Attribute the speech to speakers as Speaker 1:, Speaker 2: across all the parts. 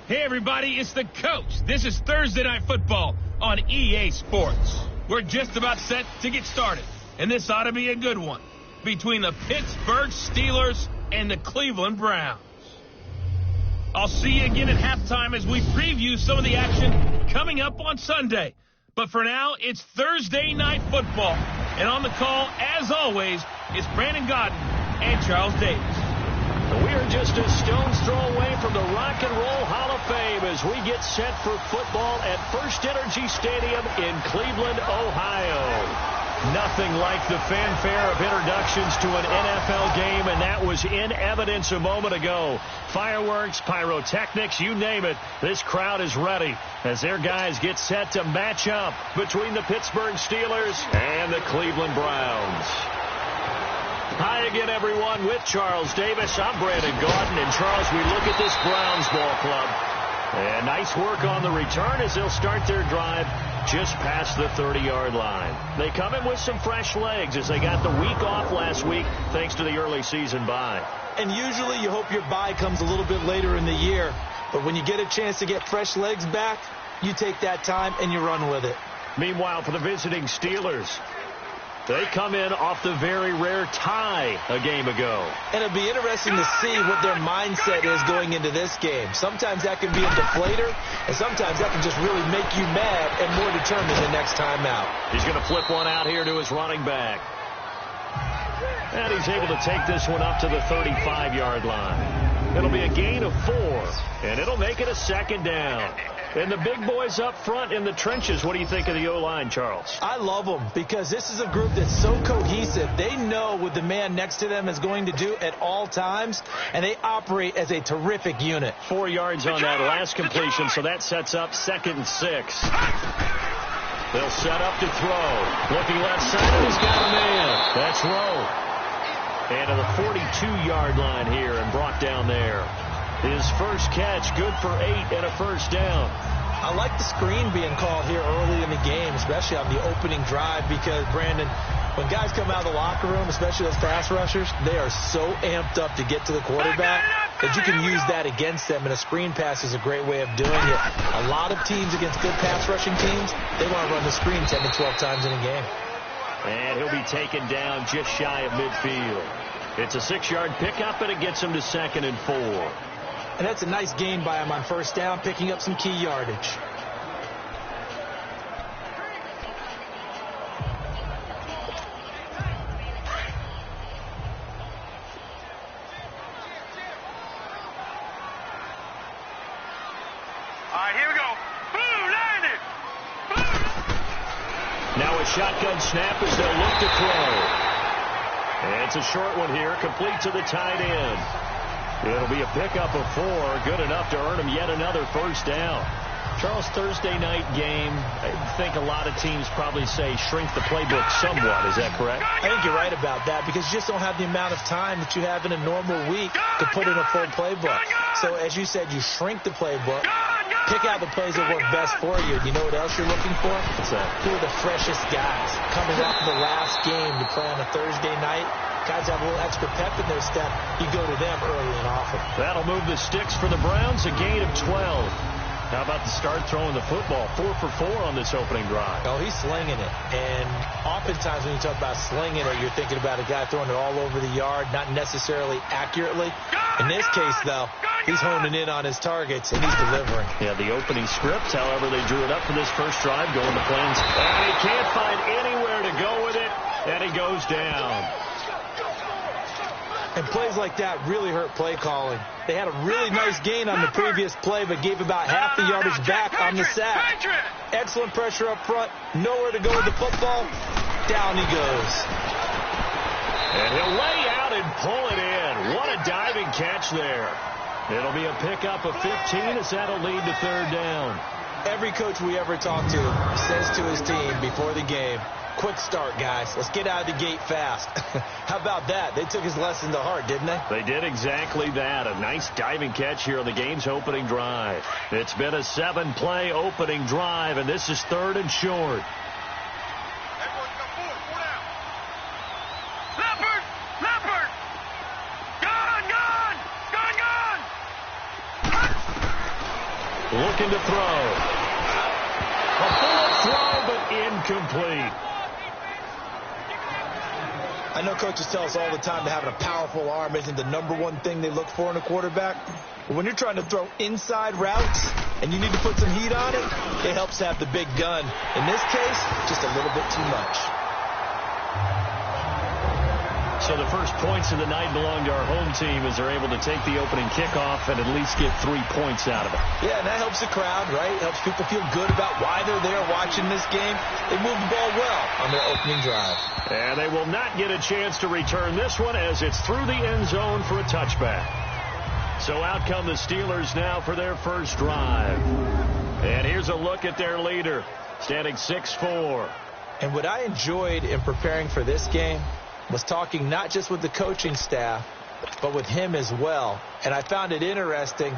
Speaker 1: Hey, everybody, it's the coach. This is Thursday Night Football on EA Sports. We're just about set to get started, and this ought to be a good one between the Pittsburgh Steelers and the Cleveland Browns. I'll see you again at halftime as we preview some of the action coming up on Sunday. But for now, it's Thursday Night Football, and on the call, as always, is Brandon Godden and Charles Davis.
Speaker 2: We are just a stone's throw away from the Rock and Roll Hall of Fame as we get set for football at First Energy Stadium in Cleveland, Ohio. Nothing like the fanfare of introductions to an NFL game, and that was in evidence a moment ago. Fireworks, pyrotechnics, you name it. This crowd is ready as their guys get set to match up between the Pittsburgh Steelers and the Cleveland Browns. Hi again, everyone, with Charles Davis. I'm Brandon Gaudin, and Charles, we look at this Browns ball club. And nice work on the return as they'll start their drive just past the 30-yard line. They come in with some fresh legs as they got the week off last week thanks to the early season bye.
Speaker 3: And usually you hope your bye comes a little bit later in the year. But when you get a chance to get fresh legs back, you take that time and you run with it.
Speaker 2: Meanwhile, for the visiting Steelers, they come in off the very rare tie a game ago.
Speaker 3: And it'll be interesting to see what their mindset is going into this game. Sometimes that can be a deflator, and sometimes that can just really make you mad and more determined the next time out.
Speaker 2: He's going to flip one out here to his running back. And he's able to take this one up to the 35-yard line. It'll be a gain of 4, and it'll make it a second down. And the big boys up front in the trenches, what do you think of the O-line, Charles?
Speaker 3: I love them because this is a group that's so cohesive. They know what the man next to them is going to do at all times, and they operate as a terrific unit. 4 yards on that last completion, so that sets up 2nd and 6.
Speaker 2: They'll set up to throw. Looking left side, and he's got a man. That's Rowe. And to the 42-yard line here and brought down there. His first catch, good for 8 and a first down.
Speaker 3: I like the screen being called here early in the game, especially on the opening drive, because, Brandon, when guys come out of the locker room, especially those pass rushers, they are so amped up to get to the quarterback that you can use that against them, and a screen pass is a great way of doing it. A lot of teams against good pass rushing teams, they want to run the screen 10 to 12 times in a game.
Speaker 2: And he'll be taken down just shy of midfield. It's a 6-yard pickup, and it gets him to 2nd and 4.
Speaker 3: And that's a nice gain by him on first down, picking up some key yardage.
Speaker 4: All right, here we go. Boom, landed. Boom.
Speaker 2: Now a shotgun snap as they'll look to throw. And it's a short one here, complete to the tight end. It'll be a pickup of 4, good enough to earn him yet another first down. Charles, Thursday night game, I think a lot of teams probably say shrink the playbook somewhat. Is that correct?
Speaker 3: I think you're right about that because you just don't have the amount of time that you have in a normal week to put in a full playbook. So, as you said, you shrink the playbook, pick out the plays that work best for you. You know what else you're looking for?
Speaker 2: What's that?
Speaker 3: Who are the freshest guys coming off the last game to play on a Thursday night? Guys have a little extra pep in their step. You go to them early and often.
Speaker 2: That'll move the sticks for the Browns, a gain of 12. How about the start throwing the football? 4 for 4 on this opening drive.
Speaker 3: Oh, he's slinging it. And oftentimes when you talk about slinging it, you're thinking about a guy throwing it all over the yard, not necessarily accurately. In this case, though, he's honing in on his targets, and he's delivering.
Speaker 2: Yeah, the opening script, however, they drew it up for this first drive, going to plans. And he can't find anywhere to go with it, and he goes down.
Speaker 3: And plays like that really hurt play calling. They had a really nice gain on the previous play, but gave about half the yardage back on the sack. Excellent pressure up front. Nowhere to go with the football. Down he goes.
Speaker 2: And he'll lay out and pull it in. What a diving catch there. It'll be a pickup of 15 as that'll lead to 3rd down.
Speaker 3: Every coach we ever talk to says to his team before the game, quick start, guys. Let's get out of the gate fast. How about that? They took his lesson to heart, didn't they?
Speaker 2: They did exactly that. A nice diving catch here on the game's opening drive. It's been a 7-play opening drive, and this is 3rd and short. looking to throw. A bullet throw, but incomplete.
Speaker 3: I know coaches tell us all the time that having a powerful arm isn't the #1 thing they look for in a quarterback. But when you're trying to throw inside routes and you need to put some heat on it, it helps to have the big gun. In this case, just a little bit too much.
Speaker 2: So the first points of the night belong to our home team as they're able to take the opening kickoff and at least get 3 points out of it.
Speaker 3: Yeah, and that helps the crowd, right? It helps people feel good about why they're there watching this game. They moved the ball well on their opening drive.
Speaker 2: And they will not get a chance to return this one as it's through the end zone for a touchback. So out come the Steelers now for their first drive. And here's a look at their leader, standing 6'4".
Speaker 3: And what I enjoyed in preparing for this game was talking not just with the coaching staff, but with him as well. And I found it interesting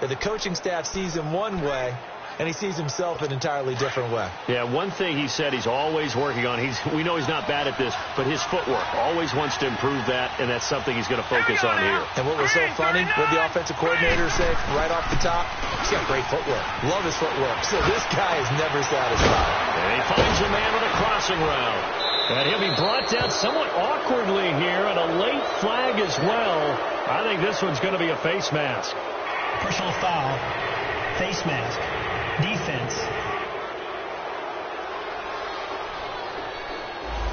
Speaker 3: that the coaching staff sees him one way, and he sees himself an entirely different way.
Speaker 2: Yeah, one thing he said he's always working on, we know he's not bad at this, but his footwork, always wants to improve that, and that's something he's going to focus on here.
Speaker 3: And what was so funny, what the offensive coordinator say right off the top, he's got great footwork. Love his footwork. So this guy is never satisfied.
Speaker 2: And he finds a man with a crossing route. And he'll be brought down somewhat awkwardly here, and a late flag as well. I think this one's going to be a face mask.
Speaker 5: Personal foul, face mask, defense.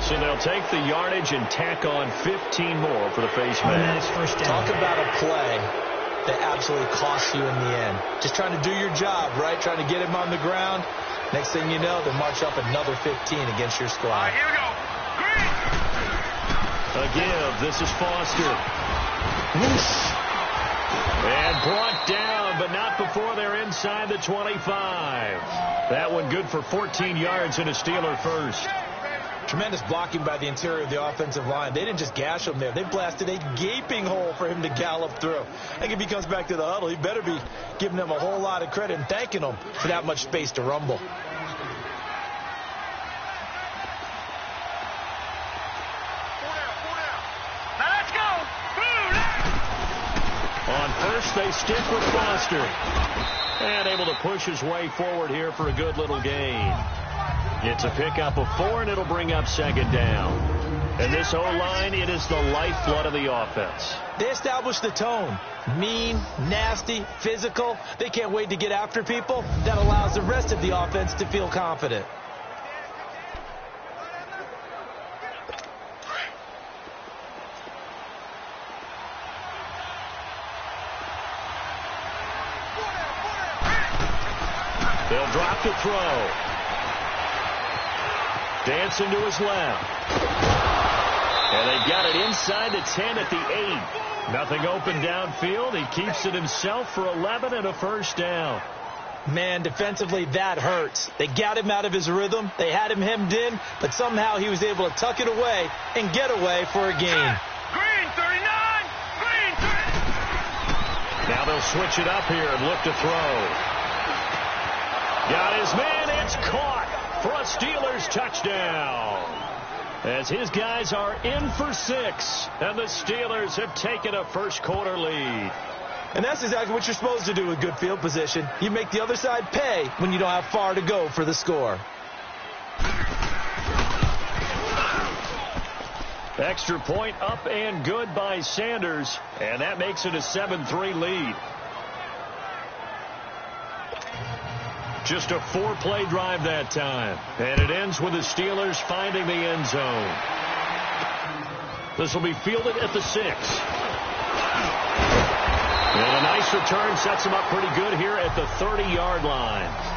Speaker 2: So they'll take the yardage and tack on 15 more for the face mask.
Speaker 5: First down.
Speaker 3: Talk about a play that absolutely costs you in the end. Just trying to do your job, right? Trying to get him on the ground. Next thing you know, they'll march up another 15 against your squad.
Speaker 4: All right, here we go.
Speaker 2: A give. This is Foster. Whoosh. And brought down, but not before they're inside the 25. That one good for 14 yards and a Steeler first.
Speaker 3: Tremendous blocking by the interior of the offensive line. They didn't just gash him there. They blasted a gaping hole for him to gallop through. I think if he comes back to the huddle, he better be giving them a whole lot of credit and thanking them for that much space to rumble.
Speaker 4: Now let's go.
Speaker 2: On first, they stick with Foster. And able to push his way forward here for a good little gain. It's a pickup of 4, and it'll bring up second down. And this O-line, it is the lifeblood of the offense.
Speaker 3: They established the tone. Mean, nasty, physical. They can't wait to get after people. That allows the rest of the offense to feel confident.
Speaker 2: They'll drop the throw. Dancing to his left. And they got it inside the 10 at the 8. Nothing open downfield. He keeps it himself for 11 and a first down.
Speaker 3: Man, defensively, that hurts. They got him out of his rhythm. They had him hemmed in, but somehow he was able to tuck it away and get away for a gain.
Speaker 4: Green 39. Green 30.
Speaker 2: Now they'll switch it up here and look to throw. Got his man. It's caught for a Steelers touchdown. As his guys are in for 6, and the Steelers have taken a first quarter lead.
Speaker 3: And that's exactly what you're supposed to do with good field position. You make the other side pay when you don't have far to go for the score.
Speaker 2: Extra point up and good by Sanders, and that makes it a 7-3 lead. Just a 4-play drive that time. And it ends with the Steelers finding the end zone. This will be fielded at the 6. And a nice return sets them up pretty good here at the 30-yard line.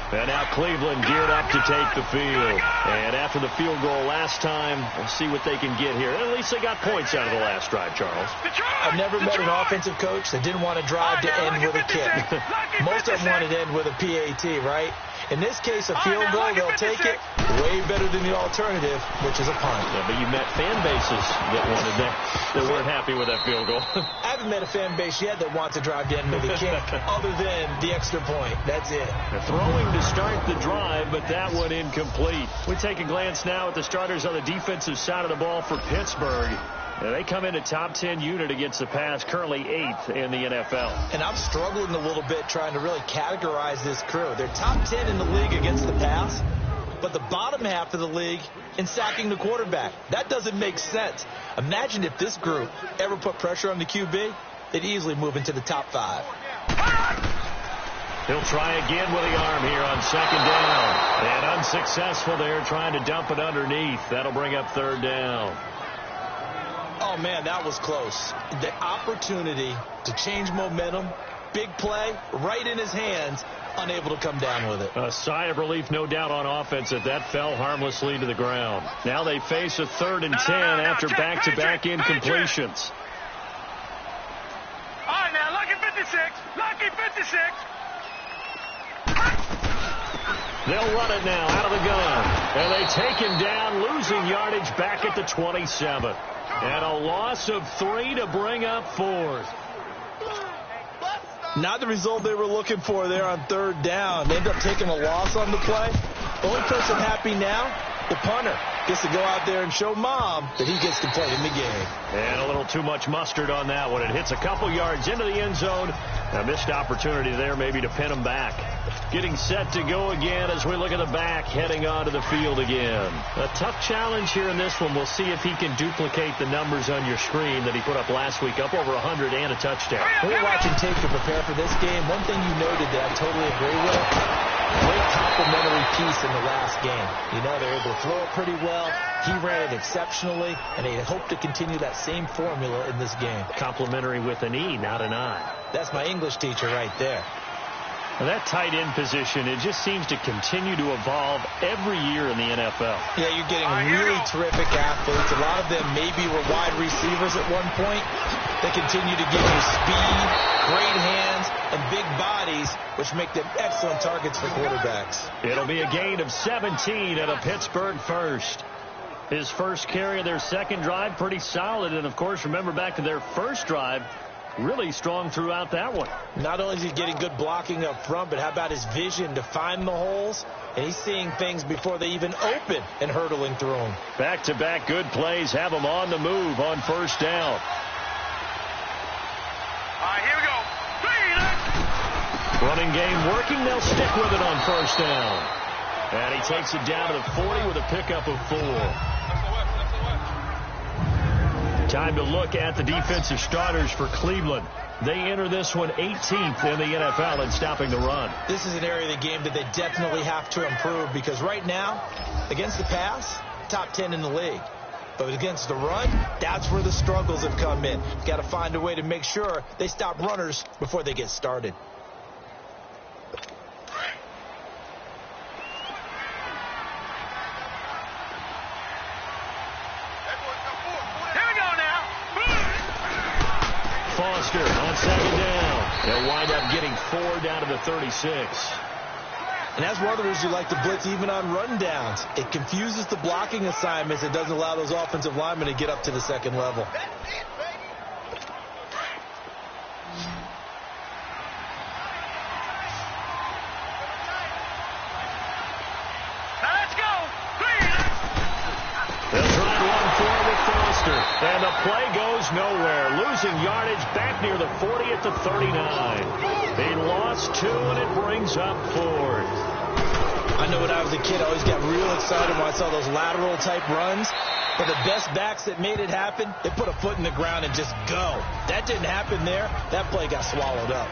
Speaker 2: And now Cleveland geared up to take the field. And after the field goal last time, we'll see what they can get here. At least they got points out of the last drive, Charles.
Speaker 3: I've never met an offensive coach that didn't want to drive to end with a kick. Most of them want to end with a PAT, right? In this case, a field goal, they'll take it way better than the alternative, which is a punt.
Speaker 2: Yeah, but you met fan bases that wanted that weren't happy with that field goal.
Speaker 3: I haven't met a fan base yet that wants to drive to end with a kick other than the extra point. That's it.
Speaker 2: They're throwing to start the drive, but that one incomplete. We take a glance now at the starters on the defensive side of the ball for Pittsburgh. And they come into top 10 unit against the pass, currently 8th in the NFL.
Speaker 3: And I'm struggling a little bit trying to really categorize this crew. They're top 10 in the league against the pass, but the bottom half of the league in sacking the quarterback. That doesn't make sense. Imagine if this group ever put pressure on the QB, they'd easily move into the top 5.
Speaker 2: He'll try again with the arm here on 2nd down. And unsuccessful there, trying to dump it underneath. That'll bring up 3rd down.
Speaker 3: Oh, man, that was close. The opportunity to change momentum, big play, right in his hands, unable to come down with it.
Speaker 2: A sigh of relief, no doubt, on offense that fell harmlessly to the ground. Now they face a 3rd and 10 after back-to-back incompletions.
Speaker 4: All right, now, lucky 56. Lucky 56.
Speaker 2: They'll run it now out of the gun. And they take him down, losing yardage back at the 27. And a loss of 3 to bring up 4th.
Speaker 3: Not the result they were looking for there on 3rd down. They end up taking a loss on the play. The only person happy now, the punter, gets to go out there and show Mom that he gets to play in the game.
Speaker 2: And a little too much mustard on that one. It hits a couple yards into the end zone. A missed opportunity there maybe to pin him back. Getting set to go again as we look at the back, heading onto the field again. A tough challenge here in this one. We'll see if he can duplicate the numbers on your screen that he put up last week, up over 100 and a touchdown.
Speaker 3: When we're watching tape to prepare for this game, one thing you noted that I totally agree with, great complimentary piece in the last game. You know, they're able to throw it pretty well. He ran it exceptionally, and they hope to continue that same formula in this game.
Speaker 2: Complimentary with an E, not an I.
Speaker 3: That's my English teacher right there.
Speaker 2: Now that tight end position, it just seems to continue to evolve every year in the NFL.
Speaker 3: Yeah, you're getting really terrific athletes. A lot of them maybe were wide receivers at one point. They continue to give you speed, great hands, and big bodies, which make them excellent targets for quarterbacks.
Speaker 2: It'll be a gain of 17 at a Pittsburgh first. His first carry of their second drive, pretty solid. And, of course, remember back to their first drive, really strong throughout that one.
Speaker 3: Not only is he getting good blocking up front, but how about his vision to find the holes? And he's seeing things before they even open and hurdling through them.
Speaker 2: Back-to-back good plays have him on the move on 1st down.
Speaker 4: All right, here we go.
Speaker 2: Running game working. They'll stick with it on 1st down. And he takes it down to the 40 with a pickup of 4. Time to look at the defensive starters for Cleveland. They enter this one 18th in the NFL in stopping the run.
Speaker 3: This is an area of the game that they definitely have to improve because right now, against the pass, top 10 in the league. But against the run, that's where the struggles have come in. Got to find a way to make sure they stop runners before they get started.
Speaker 2: Foster on 2nd down. They'll wind up getting 4 down to the 36.
Speaker 3: And that's one of the reasons you like to blitz even on rundowns. It confuses the blocking assignments. It doesn't allow those offensive linemen to get up to the second level.
Speaker 4: Now let's go.
Speaker 2: They'll try and run forward with Foster. And the play goes nowhere. Losing yardage back near the 40 at the 39. They lost 2, and it brings up 4th.
Speaker 3: I know when I was a kid, I always got real excited when I saw those lateral-type runs. But the best backs that made it happen, they put a foot in the ground and just go. That didn't happen there. That play got swallowed up.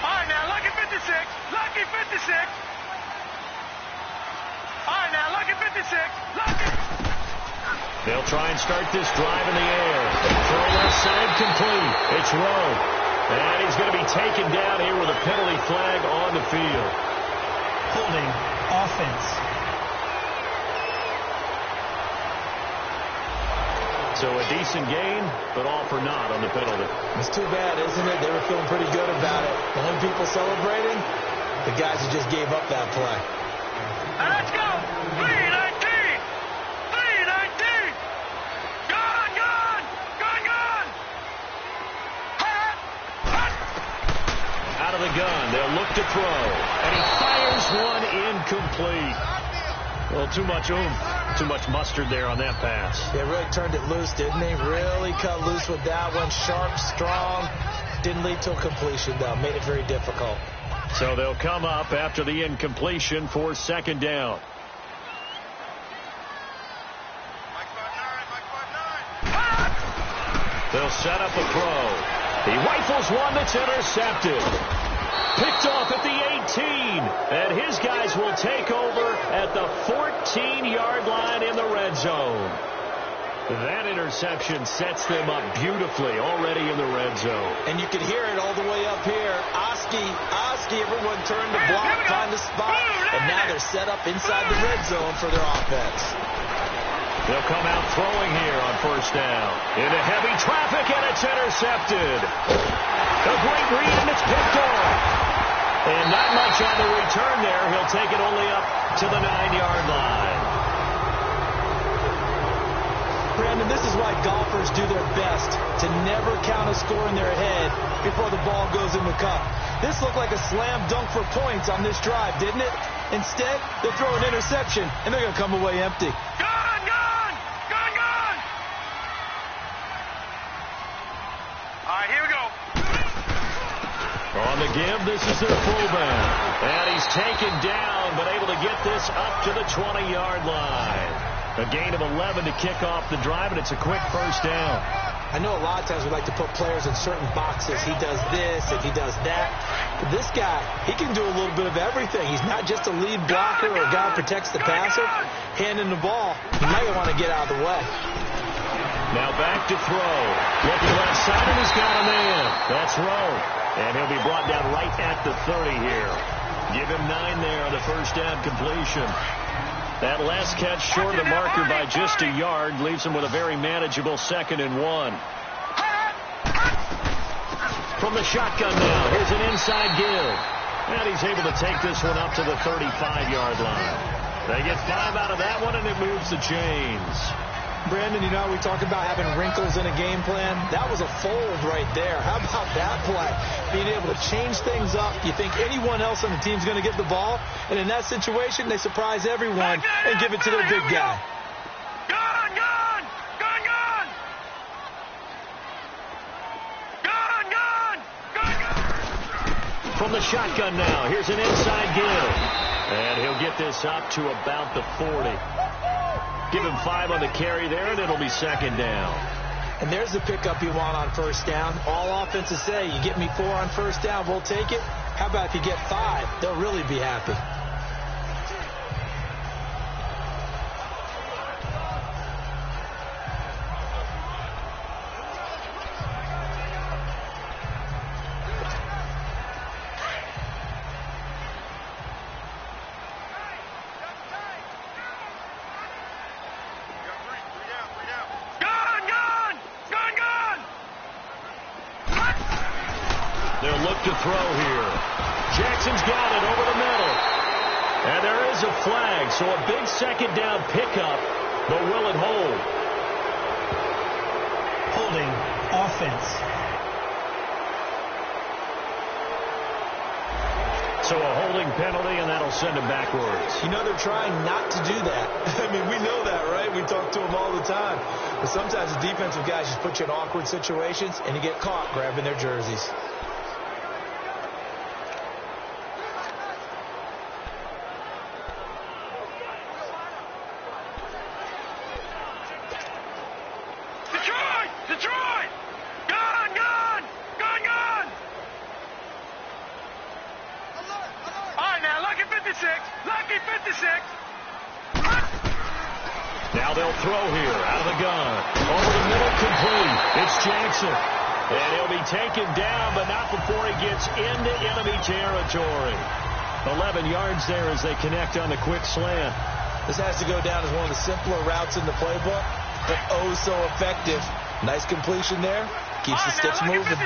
Speaker 4: All right, now, lucky 56. Lucky 56. All right, now, lucky 56. Lucky.
Speaker 2: They'll try and start this drive in the air. Throw left side complete. It's Rowe. And he's going to be taken down here with a penalty flag on the field.
Speaker 5: Holding offense.
Speaker 2: So a decent gain, but all for naught on the penalty.
Speaker 3: It's too bad, isn't it? They were feeling pretty good about it. The only people celebrating, the guys who just gave up that play.
Speaker 4: Now let's go. 319. 319. Gone, gone. Gone, gone.
Speaker 2: Out of the gun, they'll look to throw. And he fires one incomplete. Well, too much oomph, too much mustard there on that pass.
Speaker 3: They really turned it loose, didn't they? Really cut loose with that one. Sharp, strong. Didn't lead to a completion, though. Made it very difficult.
Speaker 2: So they'll come up after the incompletion for second down. They'll set up a throw. He rifles one that's intercepted. Picked off at the 18. And his guys will take over at the 14-yard line in the red zone. That interception sets them up beautifully already in the red zone.
Speaker 3: And you can hear it all the way up here. Oski, everyone turned to block, find a spot, and now they're set up inside the red zone for their offense.
Speaker 2: They'll come out throwing here on first down. Into heavy traffic, and it's intercepted. A great read, and it's picked off. And not much on the return there. He'll take it only up to the 9-yard line.
Speaker 3: Brandon, this is why golfers do their best to never count a score in their head before the ball goes in the cup. This looked like a slam dunk for points on this drive, didn't it? Instead, they throw an interception, and they're going to come away empty.
Speaker 4: Gone! All right, here we go.
Speaker 2: On the give, this is their fullback. And he's taken down, but able to get this up to the 20-yard line. A gain of 11 to kick off the drive, and it's a quick first down.
Speaker 3: I know a lot of times we like to put players in certain boxes. He does this and he does that. But this guy, he can do a little bit of everything. He's not just a lead blocker or a guy who protects the passer. Handing the ball, you might want to get out of the way.
Speaker 2: Now back to throw. Looking left side, and he's got a man. That's Rowe. And he'll be brought down right at the 30 here. Give him 9 there on the first down completion. That last catch short of the marker by just a yard leaves him with a very manageable 2nd and 1. From the shotgun now, here's an inside give. And he's able to take this one up to the 35-yard line. They get 5 out of that one, and it moves the chains.
Speaker 3: Brandon, you know how we talk about having wrinkles in a game plan? That was a fold right there. How about that play? Being able to change things up. You think anyone else on the team's going to get the ball? And in that situation, they surprise everyone and give it to their big guy.
Speaker 4: Gone!
Speaker 2: From the shotgun now, here's an inside give. And he'll get this up to about the 40. Give him 5 on the carry there, and it'll be second down.
Speaker 3: And there's the pickup you want on first down. All offenses say, you get me 4 on first down, we'll take it. How about if you get 5? They'll really be happy.
Speaker 2: They'll look to throw here. Jackson's got it over the middle. And there is a flag, so a big second down pickup, but will it hold?
Speaker 5: Holding offense.
Speaker 2: So a holding penalty, and that'll send him backwards.
Speaker 3: You know they're trying not to do that. I mean, we know that, right? We talk to them all the time. But sometimes the defensive guys just put you in awkward situations, and you get caught grabbing their jerseys.
Speaker 4: Detroit! Gone! All right, now, lucky 56.
Speaker 2: Now they'll throw here out of the gun. Over the middle, complete. It's Jackson. And he'll be taken down, but not before he gets into enemy territory. 11 yards there as they connect on the quick slant.
Speaker 3: This has to go down as one of the simpler routes in the playbook, but oh so effective. Nice completion there. Keeps the sticks moving.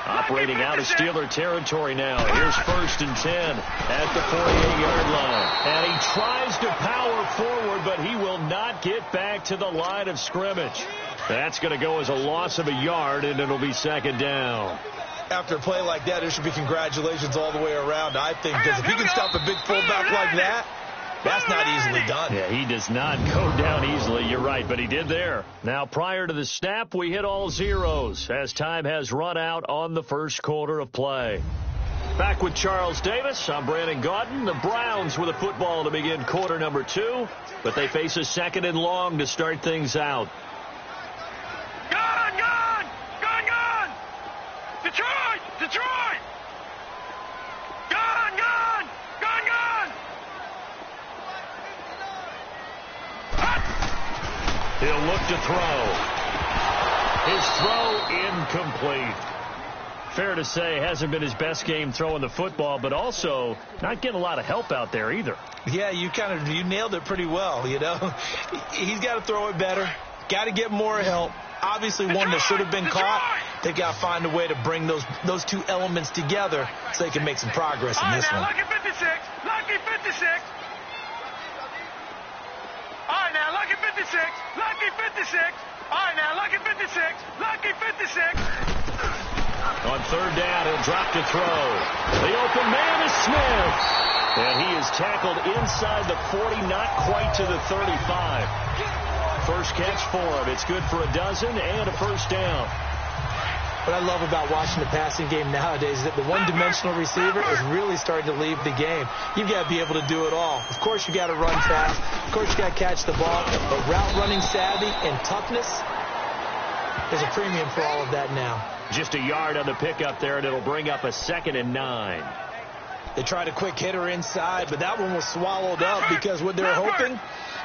Speaker 2: Operating out of Steeler territory now. Here's 1st and 10 at the 48-yard line. And he tries to power forward, but he will not get back to the line of scrimmage. That's going to go as a loss of a yard, and it'll be second down.
Speaker 3: After a play like that, there should be congratulations all the way around, I think, because if he can stop a big fullback like that, That's not easily done.
Speaker 2: Yeah, he does not go down easily. You're right, but he did there. Now, prior to the snap, we hit all zeros as time has run out on the first quarter of play. Back with Charles Davis. I'm Brandon Gaudin. The Browns with a football to begin quarter number 2, but they face a 2nd and long to start things out.
Speaker 4: Gun! Gun! Gun! Gun! Detroit! Detroit! Gun! Gun! Gun! Gun!
Speaker 2: He'll look to throw. His throw incomplete. Fair to say, hasn't been his best game throwing the football, but also not getting a lot of help out there either.
Speaker 3: Yeah, you nailed it pretty well, you know. He's got to throw it better. Got to get more help. Obviously, one that should have been caught. They got to find a way to bring those two elements together so they can make some progress in this one.
Speaker 4: Lucky 56. Lucky 56. All right, now, lucky 56. Lucky 56. All right, now, lucky 56. Lucky 56.
Speaker 2: On 3rd down, he'll drop to throw. The open man is Smith. And he is tackled inside the 40, not quite to the 35. First catch for him. It's good for a dozen and a first down.
Speaker 3: What I love about watching the passing game nowadays is that the one-dimensional receiver is really starting to leave the game. You've got to be able to do it all. Of course, you got to run fast. Of course, you got to catch the ball. But route running savvy and toughness, there's a premium for all of that now.
Speaker 2: Just a yard on the pickup there, and it'll bring up a 2nd and 9.
Speaker 3: They tried a quick hitter inside, but that one was swallowed up because what they're hoping,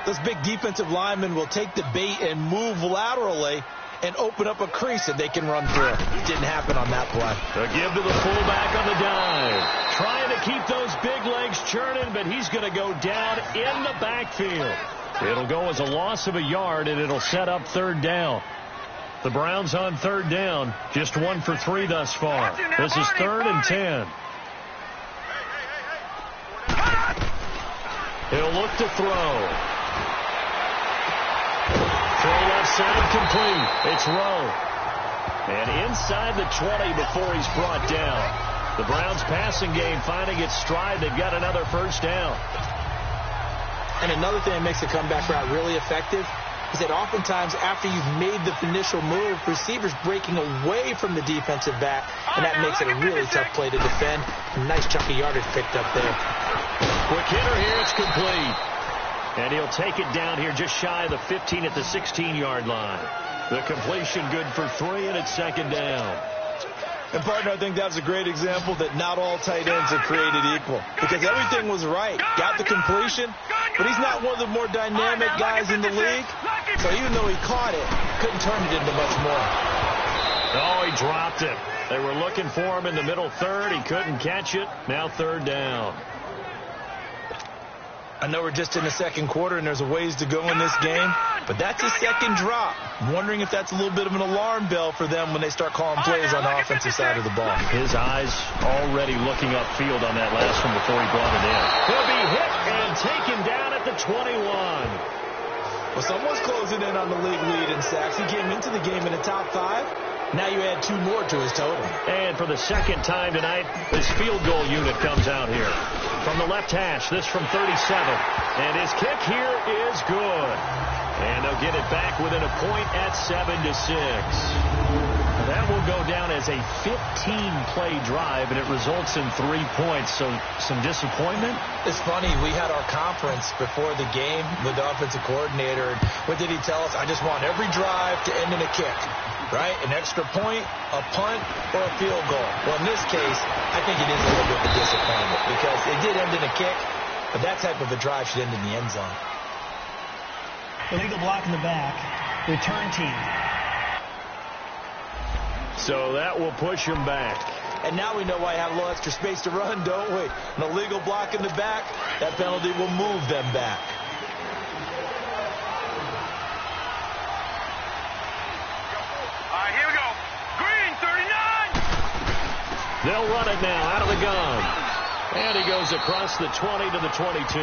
Speaker 3: those big defensive linemen will take the bait and move laterally and open up a crease that they can run through. It didn't happen on that play.
Speaker 2: A give to the fullback on the dive. Trying to keep those big legs churning, but he's going to go down in the backfield. It'll go as a loss of a yard, and it'll set up 3rd down. The Browns on 3rd down, just 1 for 3 thus far. This is 3rd and 10. He'll look to throw. Throw left side complete. It's Rowe. And inside the 20 before he's brought down. The Browns passing game finding its stride. They've got another first down.
Speaker 3: And another thing that makes the comeback route really effective is that oftentimes after you've made the initial move, receivers breaking away from the defensive back, and that makes it a really tough play to defend. A nice chunk of yardage picked up there.
Speaker 2: Quick hitter here, it's complete. And he'll take it down here just shy of the 15 at the 16-yard line. The completion good for 3, and it's 2nd down.
Speaker 3: And, partner, I think that's a great example that not all tight ends are created equal. Because everything was right. Got the completion, but he's not one of the more dynamic guys in the league. So even though he caught it, couldn't turn it into much more.
Speaker 2: Oh, he dropped it. They were looking for him in the middle 3rd. He couldn't catch it. Now 3rd down.
Speaker 3: I know we're just in the 2nd quarter and there's a ways to go in this game, but that's a 2nd drop. I'm wondering if that's a little bit of an alarm bell for them when they start calling plays on the offensive side of the ball.
Speaker 2: His eyes already looking upfield on that last one before he brought it in. He'll be hit and taken down at the 21.
Speaker 3: Well, someone's closing in on the league lead in sacks. He came into the game in the top 5. Now you add 2 more to his total. And
Speaker 2: for the 2nd time tonight, this field goal unit comes out here. From the left hash, this from 37. And his kick here is good. And they'll get it back within a point at 7-6. That will go down as a 15-play drive, and it results in 3 points. So some disappointment?
Speaker 3: It's funny. We had our conference before the game with the offensive coordinator. And what did he tell us? I just want every drive to end in a kick. Right? An extra point, a punt, or a field goal. Well, in this case, I think it is a little bit of a disappointment because it did end in a kick, but that type of a drive should end in the end zone.
Speaker 5: Illegal block in the back. Return team.
Speaker 2: So that will push him back.
Speaker 3: And now we know why I have a little extra space to run, don't we? An illegal block in the back, that penalty will move them back.
Speaker 4: Here we go. Green, 39.
Speaker 2: They'll run it now out of the gun. And he goes across the 20 to the 22.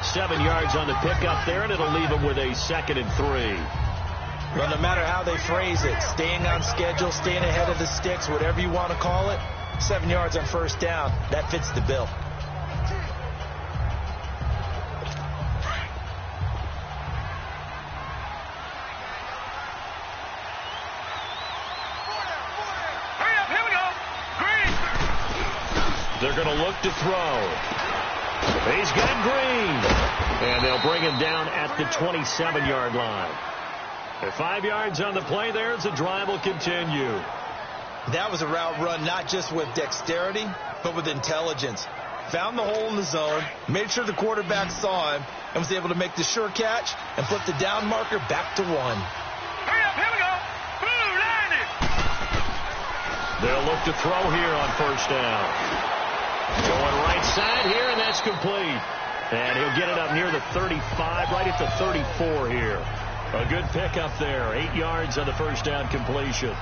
Speaker 2: 7 yards on the pickup there, and it'll leave him with a 2nd and 3.
Speaker 3: Well, no matter how they phrase it, staying on schedule, staying ahead of the sticks, whatever you want to call it, 7 yards on 1st down, that fits the bill.
Speaker 2: They're going to look to throw. He's got Green. And they'll bring him down at the 27-yard line. At 5 yards on the play there as the drive will continue.
Speaker 3: That was a route run not just with dexterity, but with intelligence. Found the hole in the zone, made sure the quarterback saw him, and was able to make the sure catch and flip the down marker back to 1.
Speaker 4: Hurry up, here we go. Blue, line it.
Speaker 2: They'll look to throw here on first down. Going right side here, and that's complete. And he'll get it up near the 35, right at the 34 here. A good pickup there. 8 yards on the first down completion.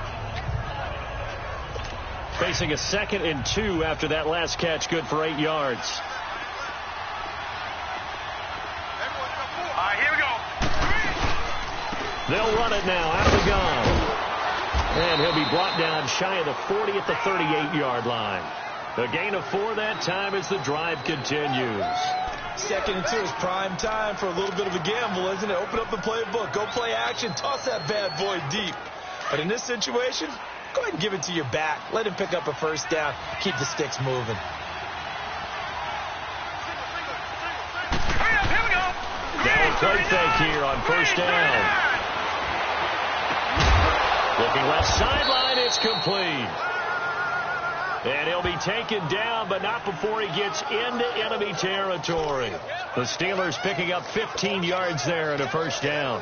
Speaker 2: Facing a 2nd and 2 after that last catch, good for 8 yards.
Speaker 4: All right, here we go.
Speaker 2: They'll run it now, out of the gun. And he'll be brought down shy of the 40 at the 38-yard line. A gain of 4 that time as the drive continues.
Speaker 3: 2nd and 2 is prime time for a little bit of a gamble, isn't it? Open up the playbook, go play action, toss that bad boy deep. But in this situation, go ahead and give it to your back. Let him pick up a first down. Keep the sticks moving.
Speaker 4: Hurry up, here we go.
Speaker 2: Now a play fake here on first down. Looking left sideline, it's complete. And he'll be taken down, but not before he gets into enemy territory. The Steelers picking up 15 yards there at a first down.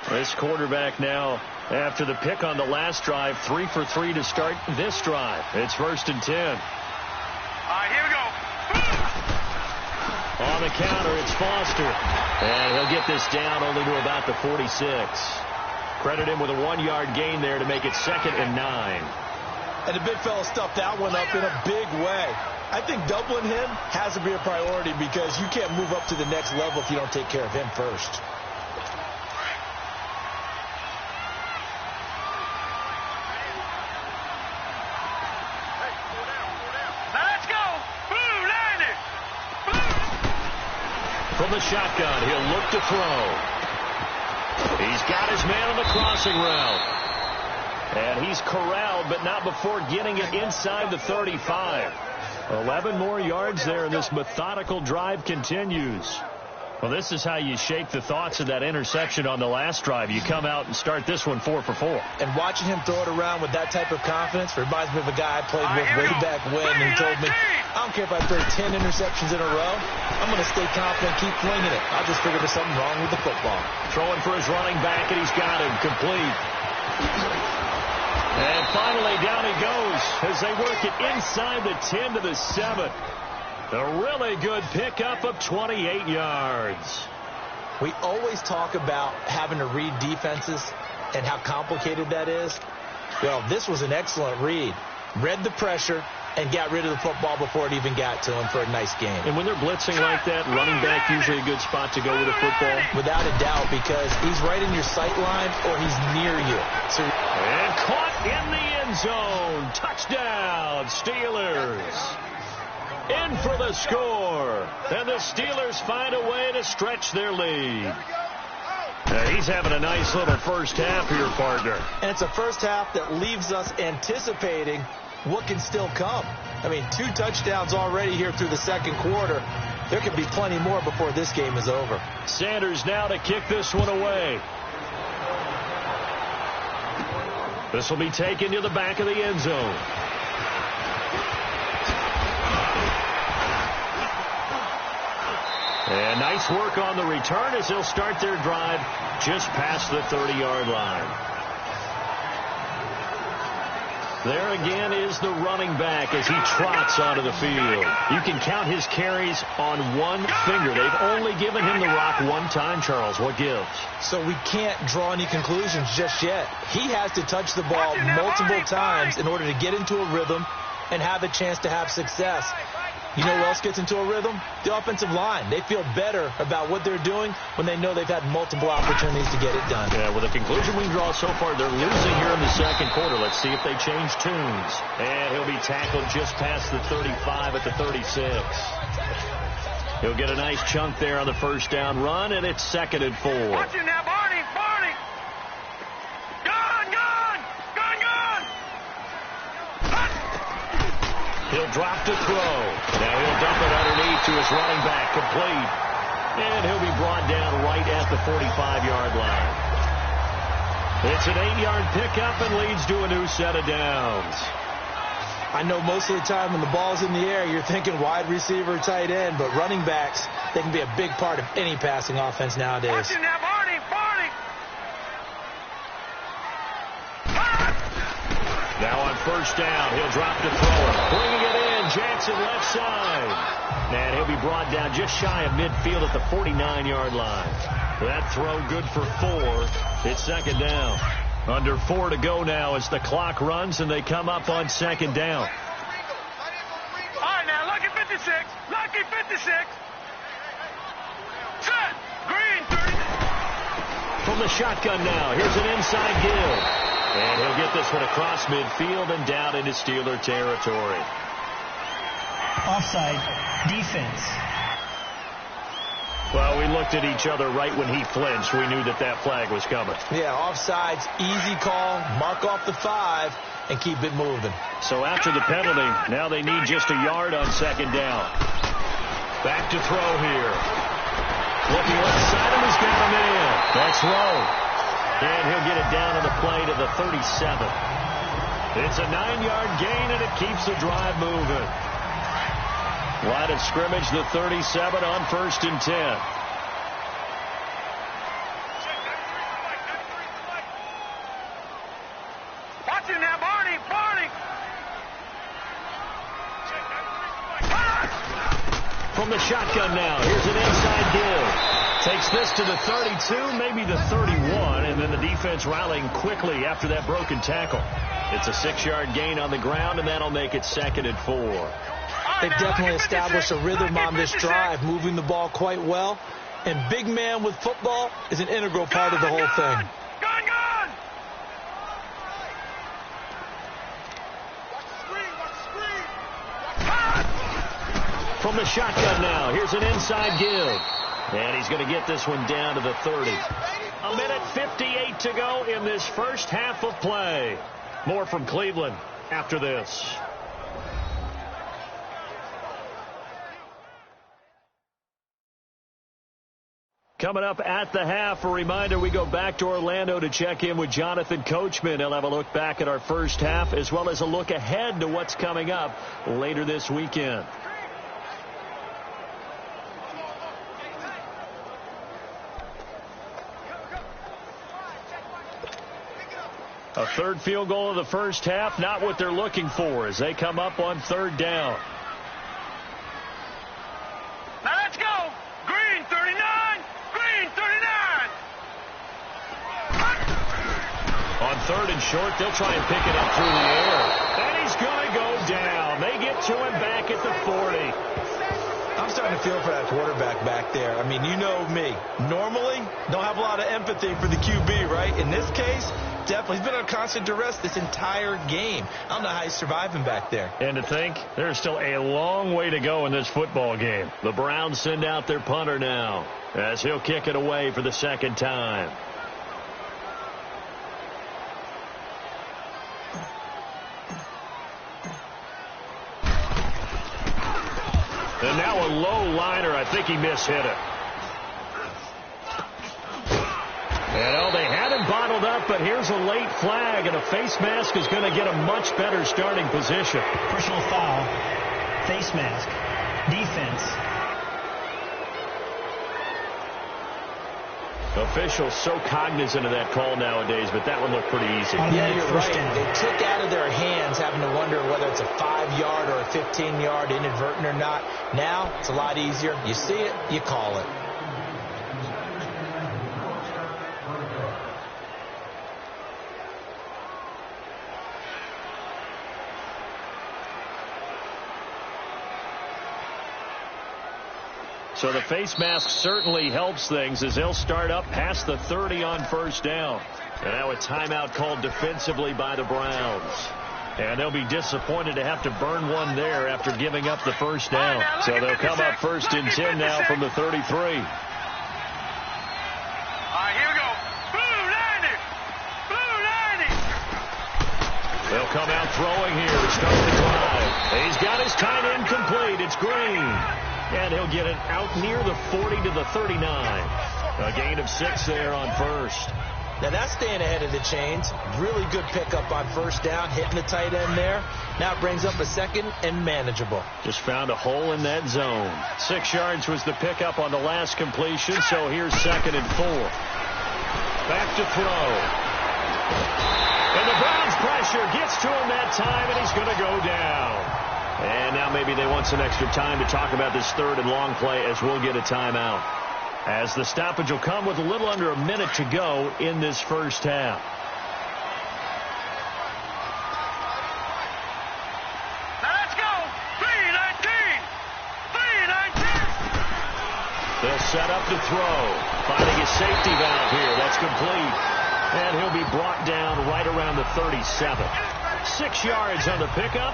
Speaker 2: This quarterback now, after the pick on the last drive, 3 for 3 to start this drive. It's 1st and 10.
Speaker 4: All right, here we go.
Speaker 2: On the counter, it's Foster. And he'll get this down only to about the 46. Credit him with a 1-yard gain there to make it 2nd and 9.
Speaker 3: And the big fella stuffed that one up in a big way. I think doubling him has to be a priority because you can't move up to the next level if you don't take care of him first.
Speaker 4: Let's go. Blue, line it. Blue.
Speaker 2: From the shotgun, he'll look to throw. He's got his man on the crossing route. And he's corralled, but not before getting it inside the 35. 11 more yards there, and this methodical drive continues. Well, this is how you shake the thoughts of that interception on the last drive. You come out and start this one 4 for 4.
Speaker 3: And watching him throw it around with that type of confidence reminds me of a guy I played with way back when, and he told me, I don't care if I throw 10 interceptions in a row, I'm going to stay confident, keep flinging it. I just figured there's something wrong with the football.
Speaker 2: Throwing for his running back, and he's got him complete. And finally, down he goes as they work it inside the 10 to the 7. A really good pickup of 28 yards.
Speaker 3: We always talk about having to read defenses and how complicated that is. Well, this was an excellent read. Read the pressure and got rid of the football before it even got to him for a nice game.
Speaker 2: And when they're blitzing like that, running back usually a good spot to go with a football.
Speaker 3: Without a doubt, because he's right in your sight line or he's near you. So,
Speaker 2: and caught in the end zone. Touchdown, Steelers. In for the score. And the Steelers find a way to stretch their lead. He's having a nice little first half here, partner.
Speaker 3: And it's a first half that leaves us anticipating what can still come. I mean, 2 touchdowns already here through the second quarter. There could be plenty more before this game is over.
Speaker 2: Sanders now to kick this one away. This will be taken to the back of the end zone. And nice work on the return as they'll start their drive just past the 30-yard line. There again is the running back as he trots onto the field. You can count his carries on one finger. They've only given him the rock one time, Charles. What gives?
Speaker 3: So we can't draw any conclusions just yet. He has to touch the ball multiple times in order to get into a rhythm and have a chance to have success. You know who else gets into a rhythm? The offensive line. They feel better about what they're doing when they know they've had multiple opportunities to get it done.
Speaker 2: Yeah, well, the conclusion we draw so far, they're losing here in the second quarter. Let's see if they change tunes. And he'll be tackled just past the 35 at the 36. He'll get a nice chunk there on the first down run, and it's 2nd and 4.
Speaker 4: Watch him now, Barney. Barney. Gone.
Speaker 2: He'll drop to throw. Now he'll dump it underneath to his running back, complete. And he'll be brought down right at the 45-yard line. It's an 8-yard pickup and leads to a new set of downs.
Speaker 3: I know most of the time when the ball's in the air, you're thinking wide receiver, tight end, but running backs, they can be a big part of any passing offense nowadays.
Speaker 2: Now on first down, he'll drop to throw it. Bringing it in, Jackson left side. And he'll be brought down just shy of midfield at the 49-yard line. That throw good for 4. It's second down. Under 4 to go now as the clock runs and they come up on second down.
Speaker 4: All right, now, lucky 56. Lucky 56. Set. Green 30.
Speaker 2: From the shotgun now, here's an inside give. And he'll get this one across midfield and down into Steeler territory.
Speaker 5: Offside. Defense.
Speaker 2: Well, we looked at each other right when he flinched. We knew that flag was coming.
Speaker 3: Yeah, offsides, easy call, mark off the 5, and keep it moving.
Speaker 2: So after the penalty, now they need just a yard on second down. Back to throw here. Looking left side of him, he's got him in. That's Rowe. And he'll get it down on the play to the 37. It's a 9-yard gain, and it keeps the drive moving. Line of scrimmage, the 37 on 1st and 10.
Speaker 4: Watch it now, Barney.
Speaker 2: From the shotgun now, here's an inside give. Takes this to the 32, maybe the 31, and then the defense rallying quickly after that broken tackle. It's a 6-yard gain on the ground, and that'll make it 2nd and 4.
Speaker 3: They've definitely established a rhythm on this drive, moving the ball quite well. And big man with football is an integral part of the whole thing.
Speaker 4: Gun!
Speaker 2: From the shotgun now, here's an inside give. And he's going to get this one down to the 30. A minute 58 to go in this first half of play. More from Cleveland after this. Coming up at the half, a reminder, we go back to Orlando to check in with Jonathan Coachman. He'll have a look back at our first half as well as a look ahead to what's coming up later this weekend. A third field goal of the first half, not what they're looking for as they come up on 3rd down.
Speaker 4: Now let's go. Green 39. Green 39.
Speaker 2: On 3rd and short, they'll try and pick it up through the air. And he's going to go down. They get to him back at the 40.
Speaker 3: I'm starting to feel for that quarterback back there. I mean, you know me. Normally, don't have a lot of empathy for the QB, right? In this case, definitely. He's been on constant duress this entire game. I don't know how he's surviving back there.
Speaker 2: And to think, there's still a long way to go in this football game. The Browns send out their punter now as he'll kick it away for the 2nd time. And now a low liner. I think he mishit it. And they had him bottled up, but here's a late flag, and a face mask is going to get a much better starting position.
Speaker 5: Personal foul. Face mask. Defense.
Speaker 2: Officials so cognizant of that call nowadays, but that one looked pretty easy.
Speaker 3: Yeah, you're right. They took out of their hands having to wonder whether it's a 5-yard or a 15-yard inadvertent or not. Now, it's a lot easier. You see it, you call it.
Speaker 2: So the face mask certainly helps things as they'll start up past the 30 on 1st down. And now a timeout called defensively by the Browns. And they'll be disappointed to have to burn one there after giving up the 1st down. So they'll come up 1st and 10 now from the 33.
Speaker 4: All right, here we go. Blue 90. Blue 90.
Speaker 2: They'll come out throwing here to start the drive. He's got his tight end complete. It's Green. And he'll get it out near the 40 to the 39. A gain of 6 there on first.
Speaker 3: Now that's staying ahead of the chains. Really good pickup on first down, hitting the tight end there. Now it brings up a second and manageable.
Speaker 2: Just found a hole in that zone. 6 yards was the pickup on the last completion, so here's 2nd and 4. Back to throw. And the Browns pressure gets to him that time, and he's going to go down. And now maybe they want some extra time to talk about this 3rd and long play as we'll get a timeout. As the stoppage will come with a little under a minute to go in this first half.
Speaker 4: Now let's go. 3-19. 3-19.
Speaker 2: They'll set up to throw. Finding his safety valve here. That's complete. And he'll be brought down right around the 37. 6 yards on the pickup.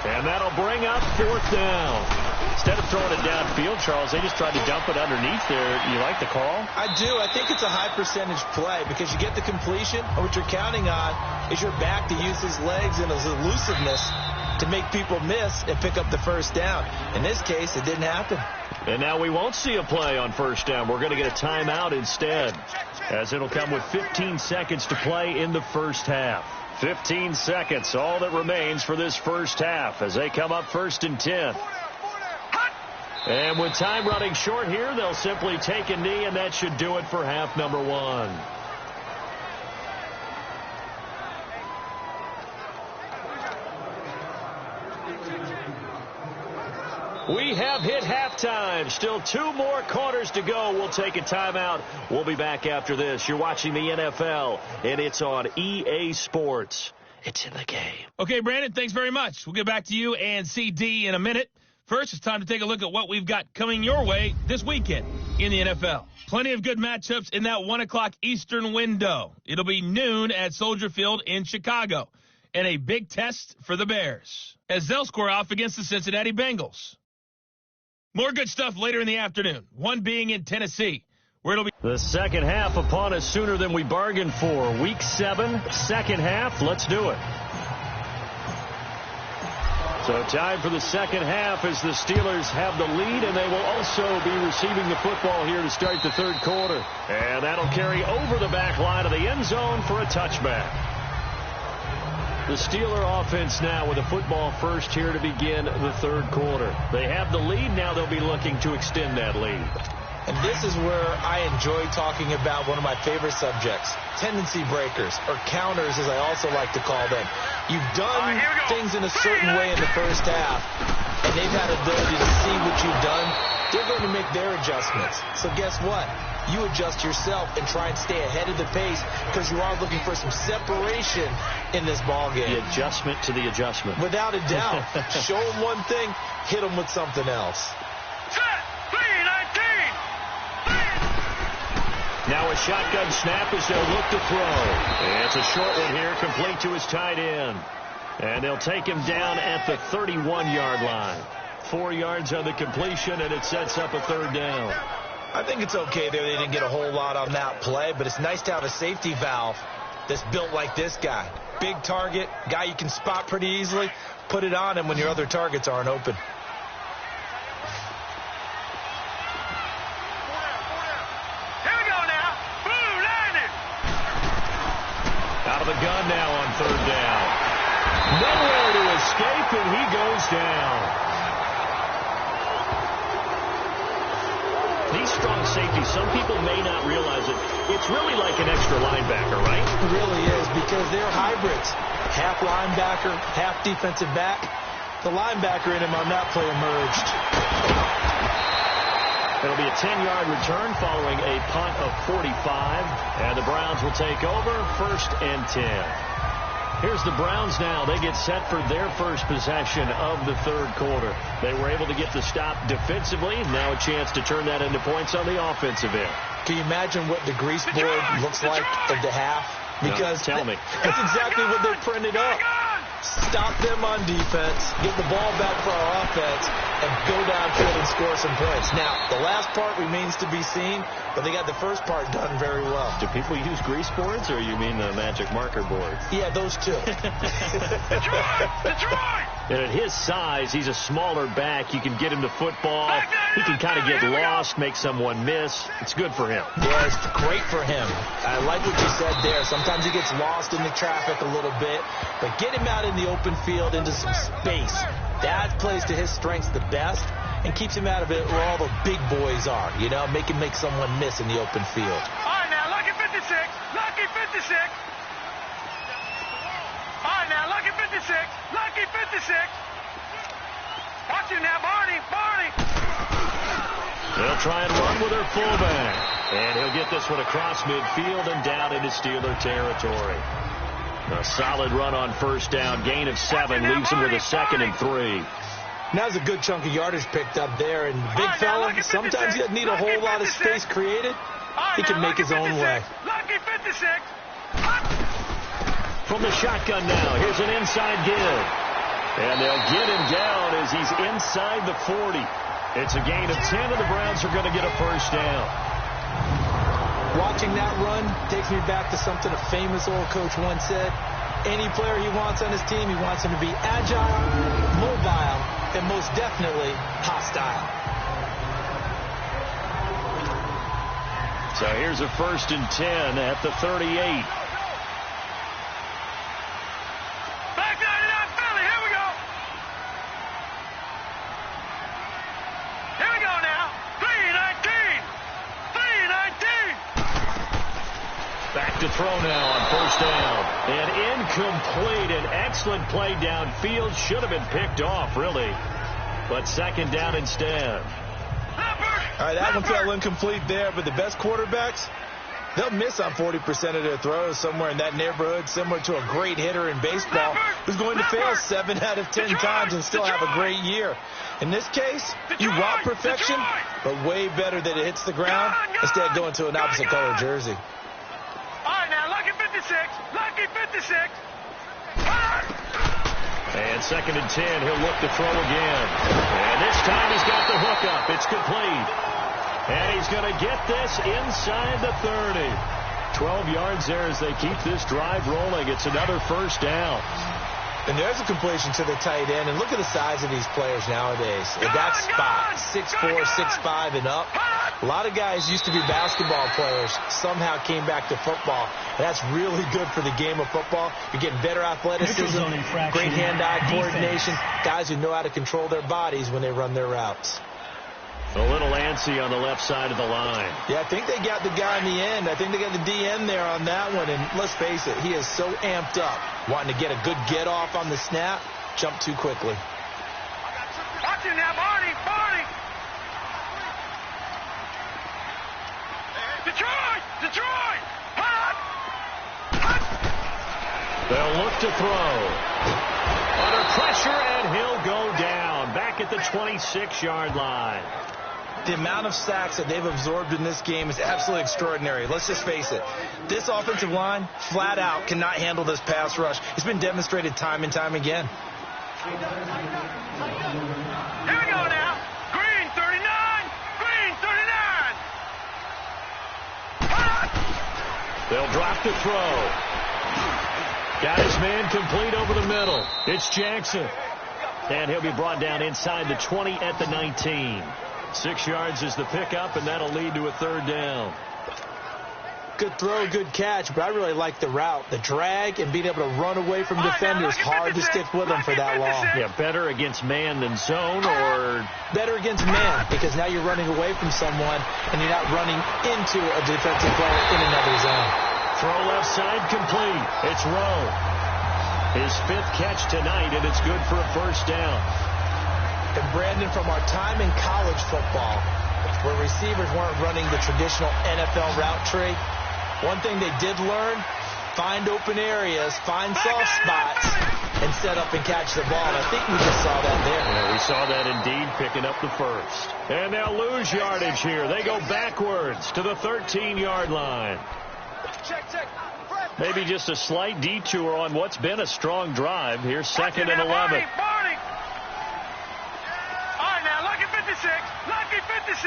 Speaker 2: And that'll bring up 4th down. Instead of throwing it downfield, Charles, they just tried to dump it underneath there. You like the call?
Speaker 3: I do. I think it's a high percentage play because you get the completion, and what you're counting on is your back to use his legs and his elusiveness to make people miss and pick up the first down. In this case, it didn't happen.
Speaker 2: And now we won't see a play on first down. We're going to get a timeout instead, as it'll come with 15 seconds to play in the first half. 15 seconds, all that remains for this first half as they come up 1st and 10. And with time running short here, they'll simply take a knee, and that should do it for half number 1. We have hit halftime. Still 2 more quarters to go. We'll take a timeout. We'll be back after this. You're watching the NFL, and it's on EA Sports. It's in the game.
Speaker 1: Okay, Brandon, thanks very much. We'll get back to you and CD in a minute. First, it's time to take a look at what we've got coming your way this weekend in the NFL. Plenty of good matchups in that 1 o'clock Eastern window. It'll be noon at Soldier Field in Chicago. And a big test for the Bears as they'll square off against the Cincinnati Bengals. More good stuff later in the afternoon, one being in Tennessee, where it'll be
Speaker 2: the second half upon us sooner than we bargained for. Week 7, second half. Let's do it. So time for the second half as the Steelers have the lead, and they will also be receiving the football here to start the 3rd quarter. And that'll carry over the back line of the end zone for a touchback. The Steeler offense now with a football first here to begin the 3rd quarter. They have the lead. Now they'll be looking to extend that lead.
Speaker 3: And this is where I enjoy talking about one of my favorite subjects, tendency breakers, or counters as I also like to call them. You've done things in a certain way in the first half, and they've had the ability to see what you've done. They're going to make their adjustments. So guess what? You adjust yourself and try and stay ahead of the pace because you are looking for some separation in this ball game.
Speaker 2: The adjustment to the adjustment.
Speaker 3: Without a doubt. Show them one thing, hit them with something else.
Speaker 4: Set. 3-19.
Speaker 2: Now a shotgun snap as they'll look to throw. And it's a short one here, complete to his tight end. And they'll take him down at the 31-yard line. 4 yards on the completion, and it sets up a 3rd down.
Speaker 3: I think it's okay there. They didn't get a whole lot on that play, but it's nice to have a safety valve that's built like this guy. Big target, guy you can spot pretty easily. Put it on him when your other targets aren't open.
Speaker 4: Here we go now. Blue landed.
Speaker 2: Out of the gun now on 3rd down. Nowhere to escape, and he goes down. These strong safeties, some people may not realize it. It's really like an extra linebacker, right?
Speaker 3: It really is because they're hybrids. Half linebacker, half defensive back. The linebacker in him on that play emerged.
Speaker 2: It'll be a 10-yard return following a punt of 45. And the Browns will take over 1st and 10. Here's the Browns now. They get set for their first possession of the 3rd quarter. They were able to get the stop defensively. Now a chance to turn that into points on the offensive end.
Speaker 3: Can you imagine what the grease board looks like at the half? Because
Speaker 2: no, tell me.
Speaker 3: That's exactly what they printed up. stop them on defense, get the ball back for our offense, and go downfield and score some points. Now, the last part remains to be seen, but they got the first part done very well.
Speaker 2: Do people use grease boards, or you mean the magic marker board?
Speaker 3: Yeah, those two.
Speaker 4: That's right! That's right!
Speaker 2: And at his size, he's a smaller back. You can get him to football. He can kind of get lost, make someone miss. It's good for him.
Speaker 3: Yeah, it's great for him. I like what you said there. Sometimes he gets lost in the traffic a little bit, but get him out in the open field into some space. That plays to his strengths the best and keeps him out of it where all the big boys are, you know, make someone miss in the open field.
Speaker 4: All right, now, lucky 56. Lucky 56. All right, now, lucky 56. Lucky 56. Watch him now, Barney. Barney.
Speaker 2: They'll try and run with their fullback. And he'll get this one across midfield and down into Steeler territory. A solid run on first down. Gain of 7 leaves him with a 2nd and 3.
Speaker 3: Now's a good chunk of yardage picked up there. And big fella, sometimes he doesn't need a whole lot of space created. He can make his own way.
Speaker 4: Lucky 56.
Speaker 2: From the shotgun now, here's an inside give. And they'll get him down as he's inside the 40. It's a gain of 10, and the Browns are going to get a first down.
Speaker 3: Watching that run takes me back to something a famous old coach once said. Any player he wants on his team, he wants him to be agile, mobile, and most definitely hostile.
Speaker 2: So here's a 1st and 10 at the 38.
Speaker 4: Back 99 Philly. Here we go. Here we go now. 319. 319.
Speaker 2: Back to throw now on first down. And incomplete. An excellent play downfield. Should have been picked off, really. But 2nd down instead.
Speaker 3: All right, that one fell incomplete there, but the best quarterbacks, they'll miss on 40% of their throws, somewhere in that neighborhood, similar to a great hitter in baseball who's going to fail 7 out of 10 times and still have a great year. In this case, you want perfection, but way better that it hits the ground instead of going to an opposite color jersey.
Speaker 4: All right, now, lucky 56. Lucky 56.
Speaker 2: And 2nd and 10, he'll look to throw again. And this time he's got the hook up. It's complete. And he's going to get this inside the 30. 12 yards there as they keep this drive rolling. It's another first down.
Speaker 3: And there's a completion to the tight end. And look at the size of these players nowadays. At that spot, 6'4", 6'5", and up. A lot of guys used to be basketball players, somehow came back to football. And that's really good for the game of football. You're getting better athleticism, great hand-eye coordination, guys who know how to control their bodies when they run their routes.
Speaker 2: A little antsy on the left side of the line.
Speaker 3: Yeah, I think they got the guy in the end. I think they got the DN there on that one. And let's face it, he is so amped up, wanting to get a good get-off on the snap, jump too quickly.
Speaker 4: Watch him now, Barney. Barney. Detroit. Detroit.
Speaker 2: They'll look to throw. Under pressure, and he'll go down. Back at the 26-yard line.
Speaker 3: The amount of sacks that they've absorbed in this game is absolutely extraordinary. Let's just face it. This offensive line, flat out, cannot handle this pass rush. It's been demonstrated time and time again.
Speaker 4: Here we go now. Green 39. Green 39.
Speaker 2: They'll drop the throw. Got his man complete over the middle. It's Jackson. And he'll be brought down inside the 20 at the 19. 6 yards is the pickup, and that'll lead to a 3rd down.
Speaker 3: Good throw, good catch, but I really like the route, the drag, and being able to run away from defenders. Hard to stick with them for that long.
Speaker 2: Yeah, better against man than zone, or
Speaker 3: better against man, because now you're running away from someone, and you're not running into a defensive player in another zone.
Speaker 2: Throw left side complete. It's Rowe. His 5th catch tonight, and it's good for a first down.
Speaker 3: And Brandon, from our time in college football, where receivers weren't running the traditional NFL route tree, one thing they did learn, find open areas, find soft spots, and set up and catch the ball. And I think we just saw that there.
Speaker 2: Yeah, we saw that indeed, picking up the first. And they'll lose yardage here. They go backwards to the 13-yard line.
Speaker 4: Check. Fred.
Speaker 2: Maybe just a slight detour on what's been a strong drive. Here's 2nd and 11.
Speaker 4: Barney. All right, now, lucky 56. Lucky 56.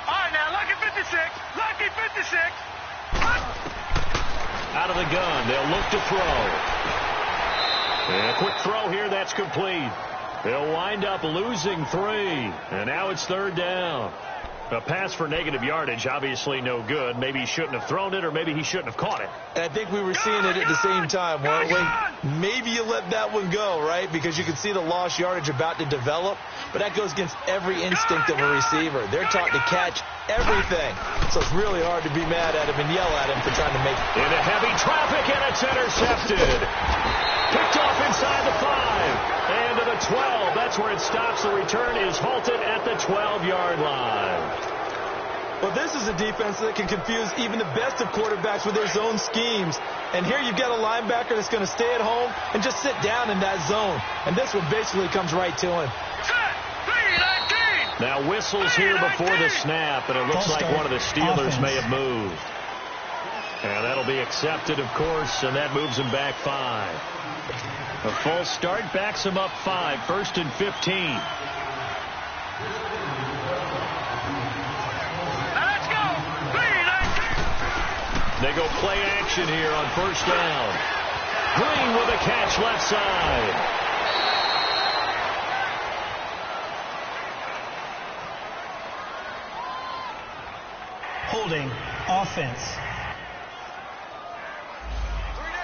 Speaker 4: All right, now, lucky 56. Lucky 56.
Speaker 2: Out of the gun. They'll look to throw. And a quick throw here. That's complete. They'll wind up losing 3. And now it's 3rd down. A pass for negative yardage, obviously no good. Maybe he shouldn't have thrown it, or maybe he shouldn't have caught it.
Speaker 3: And I think we were seeing it at the same time, weren't we? Maybe you let that one go, right? Because you can see the lost yardage about to develop. But that goes against every instinct of a receiver. They're taught to catch everything. So it's really hard to be mad at him and yell at him for trying to make it.
Speaker 2: Into heavy traffic, and it's intercepted. Picked off inside the 5. And to the 12. That's where it stops. The return is halted at the 12-yard line.
Speaker 3: Well, this is a defense that can confuse even the best of quarterbacks with their zone schemes. And here you've got a linebacker that's going to stay at home and just sit down in that zone. And this one basically comes right to him.
Speaker 2: Now whistles here before the snap, and it looks like one of the Steelers may have moved. And that'll be accepted, of course, and that moves him back 5. A false start backs him up 5, 1st and 15. They go play action here on 1st down. Green with a catch left side.
Speaker 5: Holding offense.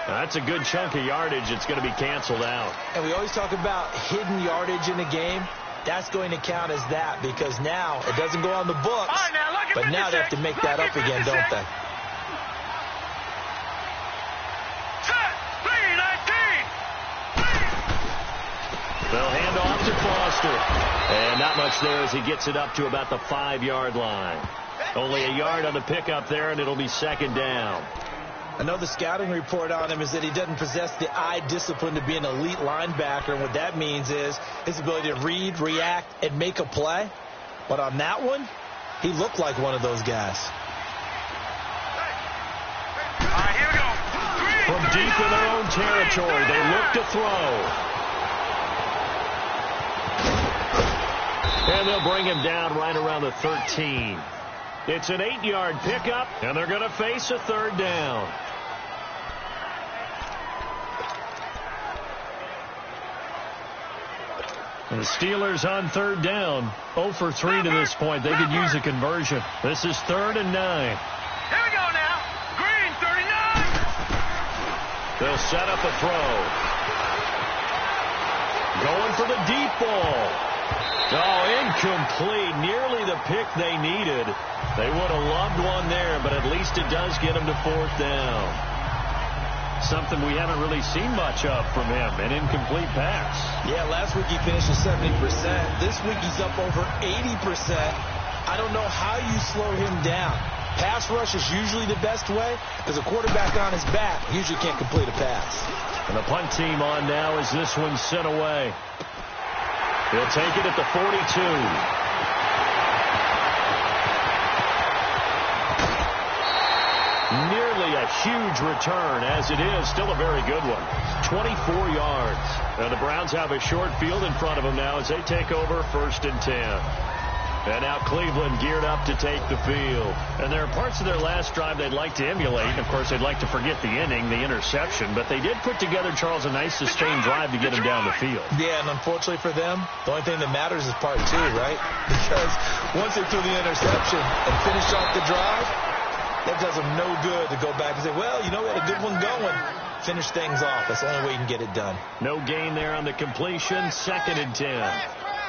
Speaker 2: That's a good chunk of yardage. It's going to be canceled out.
Speaker 3: And we always talk about hidden yardage in a game. That's going to count as that because now it doesn't go on the books. But now they have to make that up again, don't they?
Speaker 2: They'll hand off to Foster. And not much there as he gets it up to about the 5-yard line. Only a yard on the pickup there, and it'll be 2nd down.
Speaker 3: Another scouting report on him is that he doesn't possess the eye discipline to be an elite linebacker. And what that means is his ability to read, react, and make a play. But on that one, he looked like one of those guys.
Speaker 4: All right, here we go.
Speaker 2: From deep in their own territory, they look to throw. And they'll bring him down right around the 13. It's an 8-yard pickup, and they're going to face a 3rd down. And the Steelers on 3rd down. 0 for 3 to this point. They could use a conversion. This is 3rd and 9.
Speaker 4: Here we go now. Green, 39.
Speaker 2: They'll set up a throw. Going for the deep ball. Oh, incomplete. Nearly the pick they needed. They would have loved one there, but at least it does get them to 4th down. Something we haven't really seen much of from him, an incomplete pass.
Speaker 3: Yeah, last week he finished at 70%. This week he's up over 80%. I don't know how you slow him down. Pass rush is usually the best way because a quarterback on his back usually can't complete a pass.
Speaker 2: And the punt team on now as this one's sent away. He'll take it at the 42. Nearly a huge return, as it is still a very good one. 24 yards. And the Browns have a short field in front of them now as they take over 1st and 10. And now Cleveland geared up to take the field. And there are parts of their last drive they'd like to emulate. Of course, they'd like to forget the inning, the interception. But they did put together, Charles, a nice sustained drive to get them down the field.
Speaker 3: Yeah, and unfortunately for them, the only thing that matters is part 2, right? Because once they threw the interception and finished off the drive, that does them no good to go back and say, well, you know, we had a good one going. Finish things off. That's the only way you can get it done.
Speaker 2: No gain there on the completion. 2nd and 10.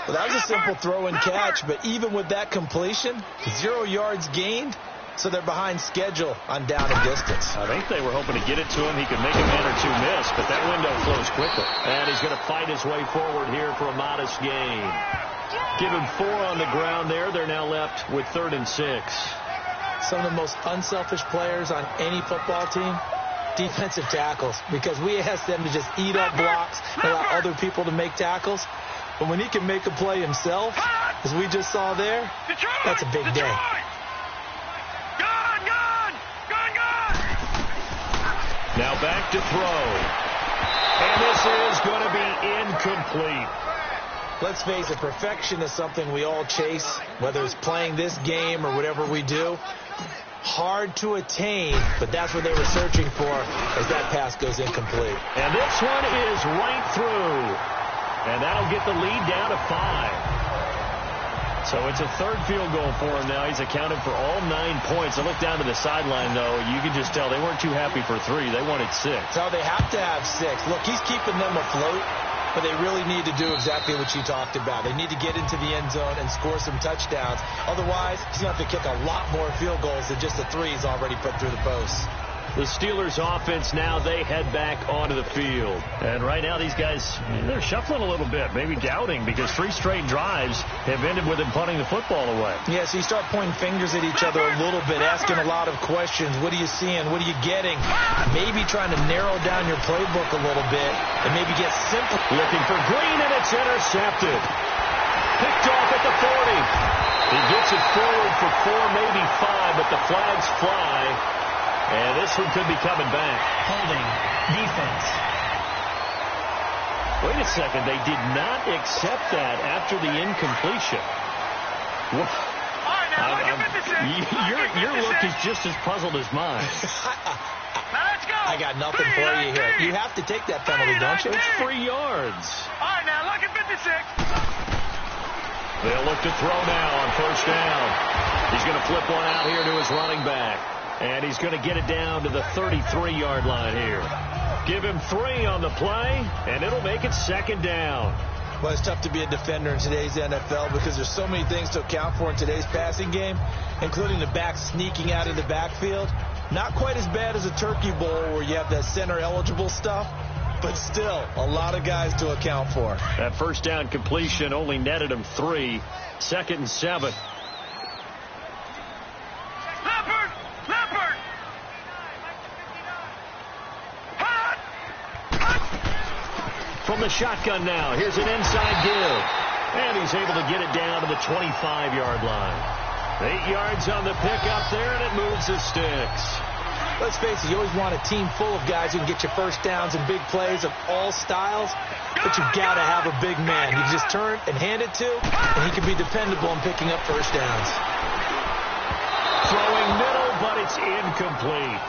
Speaker 3: Well, that was a simple throw and catch, but even with that completion, 0 yards gained, so they're behind schedule on down and distance.
Speaker 2: I think they were hoping to get it to him. He could make a man or 2 miss, but that window closed quickly. And he's going to fight his way forward here for a modest gain. Give him 4 on the ground there. They're now left with 3rd and 6.
Speaker 3: Some of the most unselfish players on any football team, defensive tackles, because we ask them to just eat up blocks and allow other people to make tackles. But when he can make a play himself, as we just saw there, that's a big day.
Speaker 2: Now back to throw. And this is going to be incomplete.
Speaker 3: Let's face it, perfection is something we all chase, whether it's playing this game or whatever we do. Hard to attain, but that's what they were searching for as that pass goes incomplete.
Speaker 2: And this one is right through. And that'll get the lead down to 5. So it's a third field goal for him now. He's accounted for all 9 points. I look down to the sideline, though. You can just tell they weren't too happy for 3. They wanted 6.
Speaker 3: So they have to have 6. Look, he's keeping them afloat, but they really need to do exactly what you talked about. They need to get into the end zone and score some touchdowns. Otherwise, he's going to have to kick a lot more field goals than just the 3 he's already put through the posts.
Speaker 2: The Steelers offense now, they head back onto the field. And right now these guys, they're shuffling a little bit, maybe doubting, because 3 straight drives have ended with them punting the football away.
Speaker 3: Yeah, so you start pointing fingers at each other a little bit, asking a lot of questions. What are you seeing? What are you getting? Maybe trying to narrow down your playbook a little bit and maybe get simple.
Speaker 2: Looking for Green, and it's intercepted. Picked off at the 40. He gets it forward for 4, maybe 5, but the flags fly. And this one could be coming back.
Speaker 5: Holding. Defense.
Speaker 2: Wait a second. They did not accept that after the incompletion. Your look is just as puzzled as mine.
Speaker 3: I got nothing for you here. You have to take that penalty, don't you?
Speaker 2: It's 3 yards.
Speaker 4: All right, now look at 56.
Speaker 2: They'll look to throw now on first down. He's going to flip one out here to his running back. And he's going to get it down to the 33-yard line here. Give him 3 on the play, and it'll make it second down.
Speaker 3: Well, it's tough to be a defender in today's NFL because there's so many things to account for in today's passing game, including the back sneaking out of the backfield. Not quite as bad as a turkey bowl where you have that center-eligible stuff, but still a lot of guys to account for.
Speaker 2: That first down completion only netted him 3. 2nd and 7. From the shotgun now, here's an inside give. And he's able to get it down to the 25-yard line. 8 yards on the pickup there, and it moves the sticks.
Speaker 3: Let's face it, you always want a team full of guys who can get you first downs and big plays of all styles, but you've got to have a big man. You just turn and hand it to, and he can be dependable in picking up first downs.
Speaker 2: Throwing middle, but it's incomplete.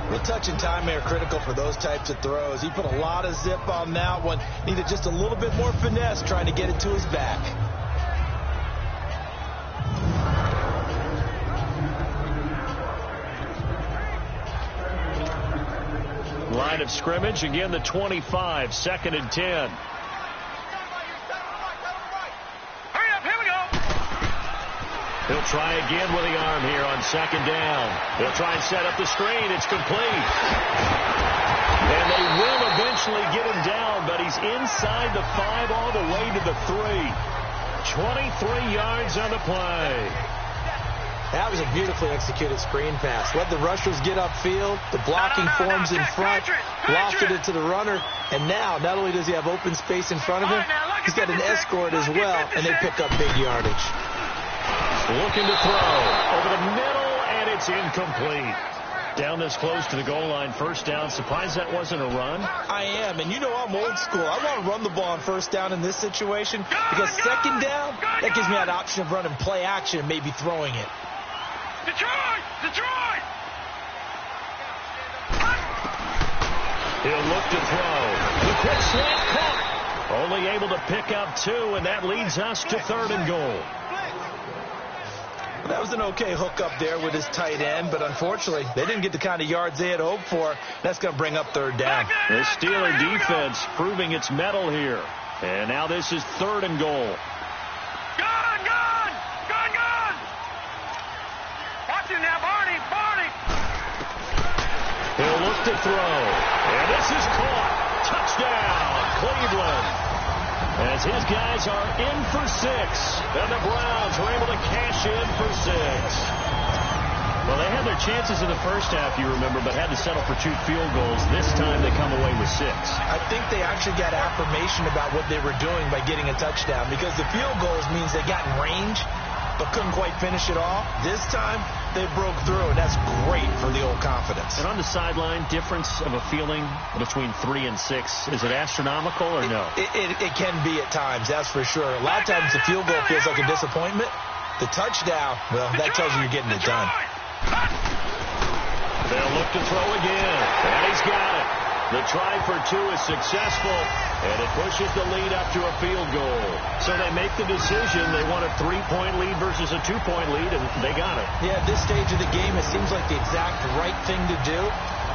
Speaker 3: The touch and time are critical for those types of throws. He put a lot of zip on that one. Needed just a little bit more finesse trying to get it to his back.
Speaker 2: Line of scrimmage, again the 25, 2nd and 10. He'll try again with the arm here on 2nd down. They'll try and set up the screen. It's complete. And they will eventually get him down, but he's inside the 5 all the way to the 3. 23 yards on the play.
Speaker 3: That was a beautifully executed screen pass. Let the rushers get upfield. The blocking forms in front. Lofted it to the runner. And now, not only does he have open space in front of him, he's got an escort as well, and they pick up big yardage.
Speaker 2: Looking to throw over the middle, and it's incomplete. Down this close to the goal line, first down. Surprised that wasn't a run?
Speaker 3: I am, and you know I'm old school. I want to run the ball on first down in this situation because 2nd down, that gives me that option of running play action and maybe throwing it.
Speaker 4: Detroit! Detroit!
Speaker 2: He'll look to throw. The quick slant caught. Only able to pick up 2, and that leads us to 3rd and goal.
Speaker 3: That was an okay hookup there with his tight end, but unfortunately, they didn't get the kind of yards they had hoped for. That's going to bring up 3rd down.
Speaker 2: The Steeler defense proving its mettle here. And now this is 3rd and goal.
Speaker 4: Gone! Gone! Gone! Gone! Watch him now, Barney! Barney!
Speaker 2: He'll look to throw. And this is caught. Touchdown, Cleveland. As his guys are in for 6. And the Browns were able to cash in for 6. Well, they had their chances in the first half, you remember, but had to settle for 2 field goals. This time they come away with 6.
Speaker 3: I think they actually got affirmation about what they were doing by getting a touchdown because the field goals means they got in range. but couldn't quite finish it all. This time, they broke through, and that's great for the old confidence.
Speaker 2: And on the sideline, difference of a feeling between 3 and 6, is it astronomical or no?
Speaker 3: It can be at times, that's for sure. A lot of times the field goal feels like a disappointment. The touchdown, well, that tells you you're getting it done.
Speaker 2: They'll look to throw again, and he's got it. The try for 2 is successful, and it pushes the lead up to a field goal. So they make the decision. They want a 3-point lead versus a 2-point lead, and they got it.
Speaker 3: Yeah, at this stage of the game, it seems like the exact right thing to do.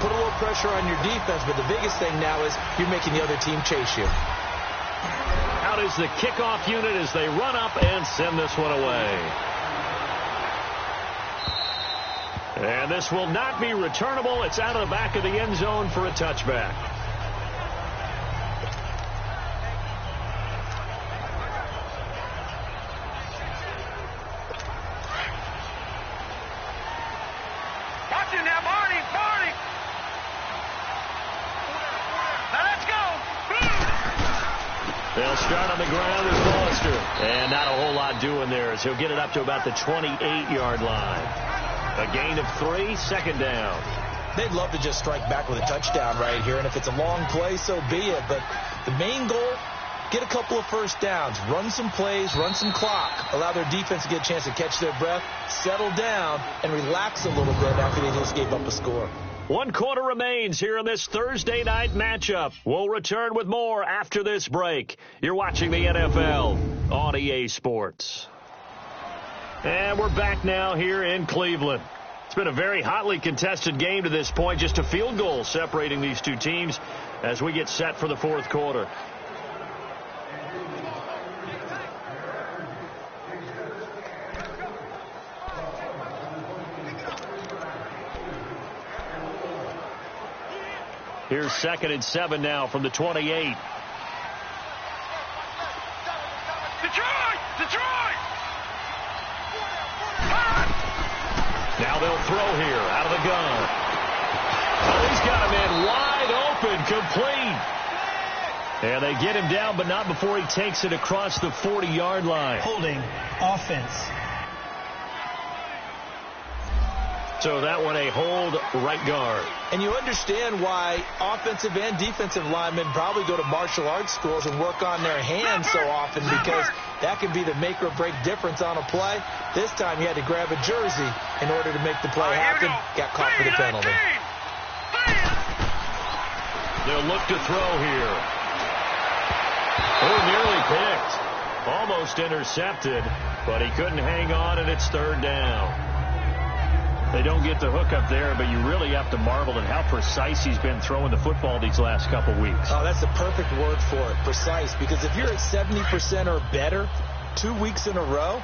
Speaker 3: Put a little pressure on your defense, but the biggest thing now is you're making the other team chase you.
Speaker 2: Out is the kickoff unit as they run up and send this one away. And this will not be returnable. It's out of the back of the end zone for a touchback.
Speaker 4: Watch it now, Barney. Now let's go.
Speaker 2: They'll start on the ground with Foster. And not a whole lot doing there as he'll get it up to about the 28-yard line. A gain of 3, second down.
Speaker 3: They'd love to just strike back with a touchdown right here, and if it's a long play, so be it. But the main goal, get a couple of first downs, run some plays, run some clock, allow their defense to get a chance to catch their breath, settle down, and relax a little bit after they just gave up a score.
Speaker 2: 1 quarter remains here in this Thursday night matchup. We'll return with more after this break. You're watching the NFL on EA Sports. And we're back now here in Cleveland. It's been a very hotly contested game to this point. Just a field goal separating these two teams as we get set for the fourth quarter. Here's 2nd and 7 now from the 28.
Speaker 4: Detroit!
Speaker 2: Now they'll throw here out of the gun. Oh, he's got a man wide open, complete. And they get him down, but not before he takes it across the 40-yard line.
Speaker 5: Holding offense.
Speaker 2: So that one a hold right guard.
Speaker 3: And you understand why offensive and defensive linemen probably go to martial arts schools and work on their hands so often, because that can be the make or break difference on a play. This time he had to grab a jersey in order to make the play happen. Got caught for the penalty.
Speaker 2: They'll look to throw here. Oh, nearly picked. Almost intercepted, but he couldn't hang on, and it's 3rd down. They don't get the hook up there, but you really have to marvel at how precise he's been throwing the football these last couple weeks.
Speaker 3: Oh, that's the perfect word for it, precise, because if you're at 70% or better 2 weeks in a row,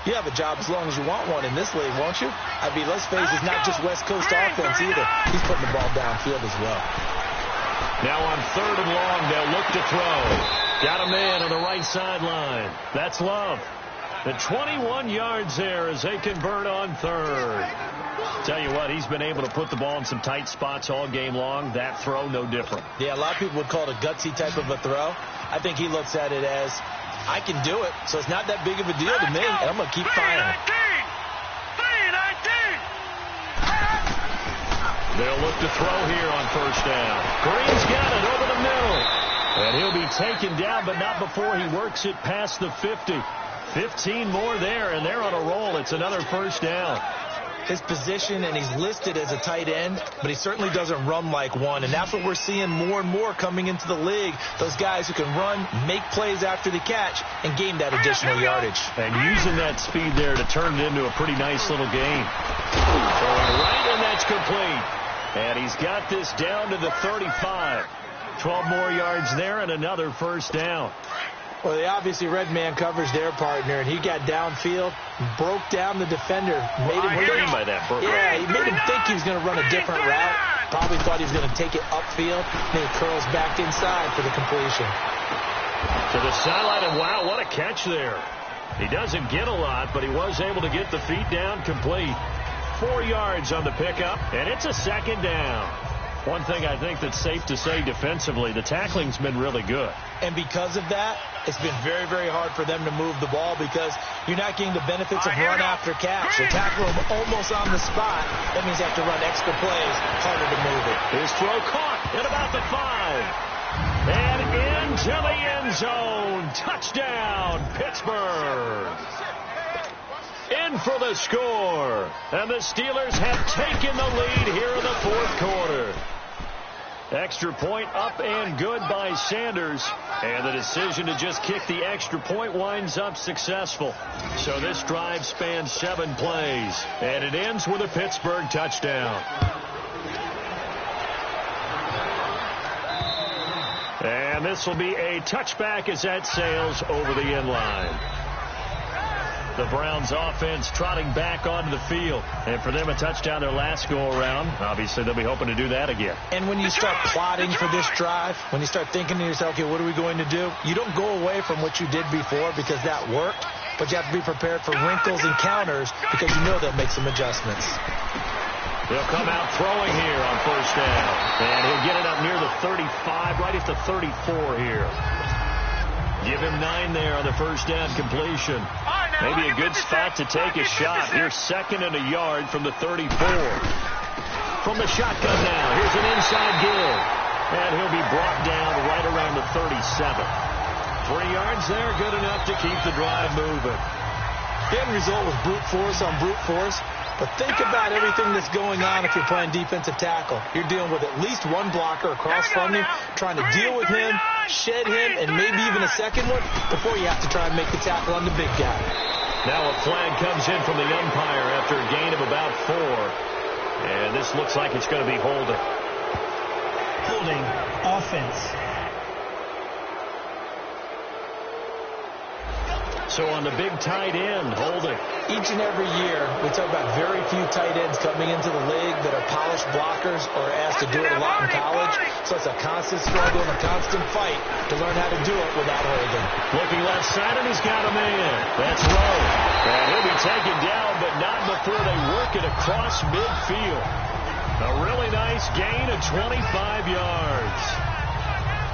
Speaker 3: you have a job as long as you want one in this league, won't you? I mean, let's face it, it's not just West Coast offense either. He's putting the ball downfield as well.
Speaker 2: Now on 3rd and long, they'll look to throw. Got a man on the right sideline. That's Love. The 21 yards there as they convert on 3rd. Tell you what, he's been able to put the ball in some tight spots all game long. That throw, no different.
Speaker 3: Yeah, a lot of people would call it a gutsy type of a throw. I think he looks at it as, I can do it, so it's not that big of a deal to me, and I'm going to keep firing.
Speaker 2: They'll look to throw here on 1st down. Green's got it over the middle. And he'll be taken down, but not before he works it past the 50. 15 more there, and they're on a roll. It's another 1st down.
Speaker 3: His position, and he's listed as a tight end, but he certainly doesn't run like one, and that's what we're seeing more and more coming into the league. Those guys who can run, make plays after the catch, and gain that additional yardage.
Speaker 2: And using that speed there to turn it into a pretty nice little game. Throwing right, and that's complete. And he's got this down to the 35. 12 more yards there and another 1st down.
Speaker 3: Well, they obviously red man covers their partner, and he got downfield, broke down the defender, made him think.
Speaker 2: By that,
Speaker 3: yeah, he made him think he was going to run a different route. Probably thought he was going to take it upfield, then he curls back inside for the completion.
Speaker 2: To the sideline, and wow, what a catch there. He doesn't get a lot, but he was able to get the feet down complete. 4 yards on the pickup, and it's a 2nd down. One thing I think that's safe to say defensively, the tackling's been really good.
Speaker 3: And because of that, it's been very, very hard for them to move the ball because you're not getting the benefits of run after catch. They tackle them almost on the spot. That means they have to run extra plays, harder to move it.
Speaker 2: His throw caught at about the 5. And into the end zone. Touchdown, Pittsburgh. In for the score. And the Steelers have taken the lead here in the fourth quarter. Extra point up and good by Sanders. And the decision to just kick the extra point winds up successful. So this drive spans 7 plays. And it ends with a Pittsburgh touchdown. And this will be a touchback as that sails over the end line. The Browns offense trotting back onto the field. And for them, a touchdown their last go-around. Obviously, they'll be hoping to do that again.
Speaker 3: And when you start plotting for this drive, when you start thinking to yourself, okay, what are we going to do? You don't go away from what you did before because that worked. But you have to be prepared for wrinkles and counters because you know they'll make some adjustments.
Speaker 2: They'll come out throwing here on first down. And he'll get it up near the 35, right at the 34 here. Give him 9 there on the first down completion. Maybe a good spot to take a shot. Here's 2nd and a yard from the 34. From the shotgun now, here's an inside give. And he'll be brought down right around the 37. 3 yards there, good enough to keep the drive moving.
Speaker 3: The end result was brute force on brute force. But think about everything that's going on if you're playing defensive tackle. You're dealing with at least one blocker across from you, trying to deal with him, shed him, and maybe even a second one before you have to try and make the tackle on the big guy.
Speaker 2: Now a flag comes in from the umpire after a gain of about 4. And this looks like it's going to be holding.
Speaker 5: Holding, offense.
Speaker 3: So on the big tight end, holding. Each and every year, we talk about very few tight ends coming into the league that are polished blockers or asked to do it a lot in college. So it's a constant struggle and a constant fight to learn how to do it without holding. Looking left side, and he's got a man. That's Rowe. And he'll be taken down, but not before they work it across midfield. A really nice gain of 25 yards.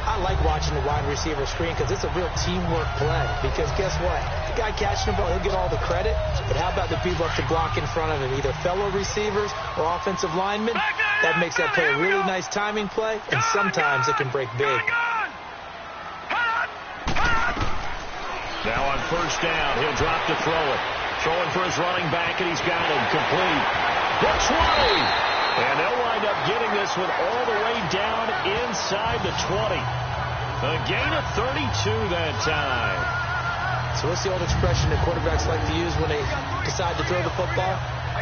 Speaker 3: I like watching the wide receiver screen because it's a real teamwork play. Because guess what? The guy catching the ball, he'll get all the credit. But how about the people have to block in front of him, either fellow receivers or offensive linemen? That makes that play a really nice timing play, and sometimes it can break big. Now on first down, he'll drop to throw it. Throwing for his running back, and he's got him complete. The 20. And they'll wind up getting this one all the way down inside the 20. A gain of 32 that time. So what's the old expression that quarterbacks like to use when they decide to throw the football?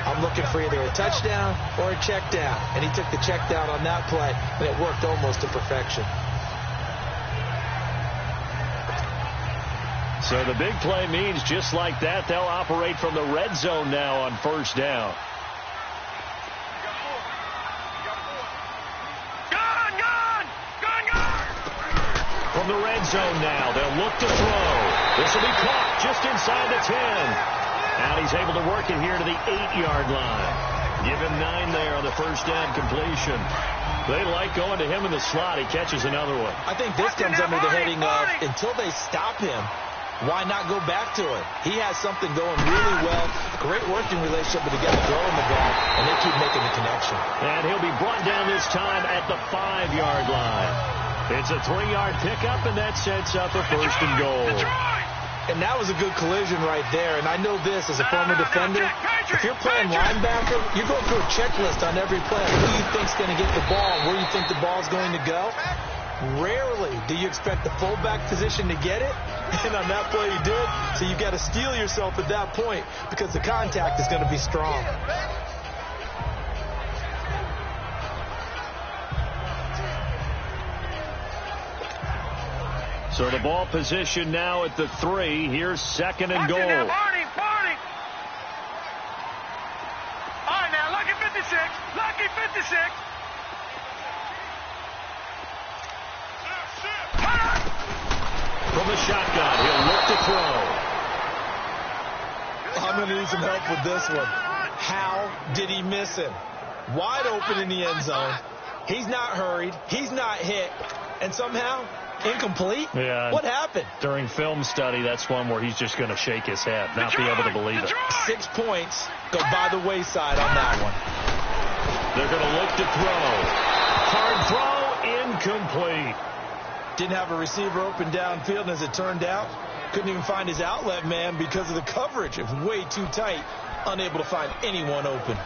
Speaker 3: I'm looking for either a touchdown or a check down. And he took the check down on that play, and it worked almost to perfection. So the big play means just like that, they'll operate from the red zone now on first down. From the red zone now, they'll look to throw. This will be caught just inside the 10. And he's able to work it here to the 8-yard line. Give him 9 there on the first down completion. They like going to him in the slot. He catches another one. I think this comes under the heading of, until they stop him, why not go back to it? He has something going really well. Great working relationship with the guy throwing the ball, and they keep making the connection. And he'll be brought down this time at the 5-yard line. It's a 3-yard pickup, and that sets up a first and goal. And that was a good collision right there. And I know this as a former defender. If you're playing linebacker, you're going through a checklist on every play. Who you think's going to get the ball, where you think the ball's going to go. Rarely do you expect the fullback position to get it. And on that play he did. So you've got to steel yourself at that point because the contact is going to be strong. So the ball position now at the 3. Here's 2nd and goal.
Speaker 4: All right, now, lucky 56. Lucky 56.
Speaker 2: From the shotgun, he'll look to throw.
Speaker 3: I'm going to need some help with this one. How did he miss him? Wide open in the end zone. He's not hurried. He's not hit. And somehow Incomplete?
Speaker 2: Yeah.
Speaker 3: What happened?
Speaker 2: During film study, that's one where he's just going to shake his head, not be able to believe it.
Speaker 3: 6 points go by the wayside on that one.
Speaker 2: They're going to look to throw. Hard throw, incomplete.
Speaker 3: Didn't have a receiver open downfield, and as it turned out, couldn't even find his outlet man because of the coverage. It was way too tight, unable to find anyone open.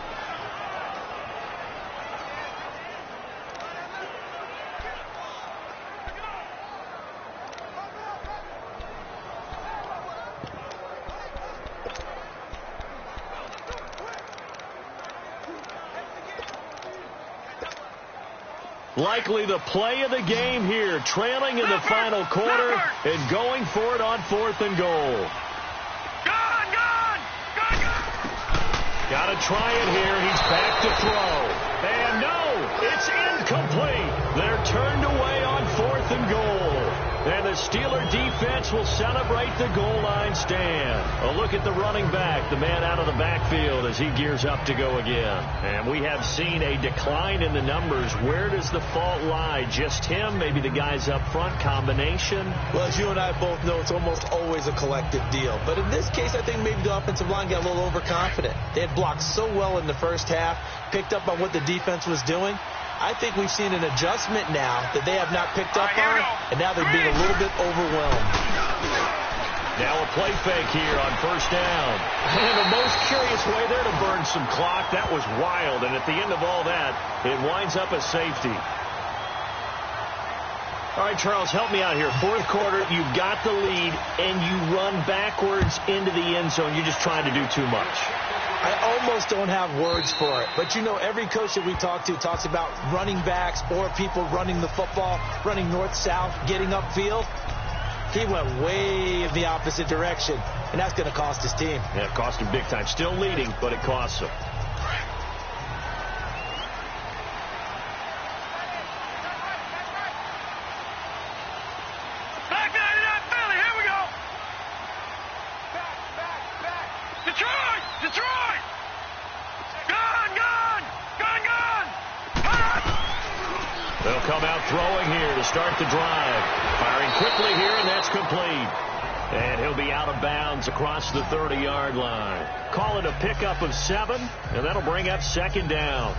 Speaker 2: Likely the play of the game here, trailing in the final quarter and going for it on 4th and goal. Got to try it here. He's back to throw. And no, it's incomplete. They're turned away on 4th and goal. And the Steeler defense will celebrate the goal line stand. A look at the running back, the man out of the backfield as he gears up to go again. And we have seen a decline in the numbers. Where does the fault lie? Just him? Maybe the guys up front? Combination?
Speaker 3: Well, as you and I both know, it's almost always a collective deal. But in this case, I think maybe the offensive line got a little overconfident. They had blocked so well in the first half, picked up on what the defense was doing. I think we've seen an adjustment now that they have not picked up on, and now they're being a little bit overwhelmed.
Speaker 2: Now a play fake here on 1st down. And the most curious way there to burn some clock. That was wild, and at the end of all that, it winds up a safety. All right, Charles, help me out here. 4th quarter, you've got the lead, and you run backwards into the end zone. You're just trying to do too much.
Speaker 3: I almost don't have words for it. But, you know, every coach that we talk to talks about running backs or people running the football, running north-south, getting upfield. He went way in the opposite direction, and that's going to cost his team.
Speaker 2: Yeah, it cost him big time. Still leading, but it costs him. They'll come out throwing here to start the drive. Firing quickly here, and that's complete. And he'll be out of bounds across the 30-yard line. Call it a pickup of 7, and that'll bring up 2nd down.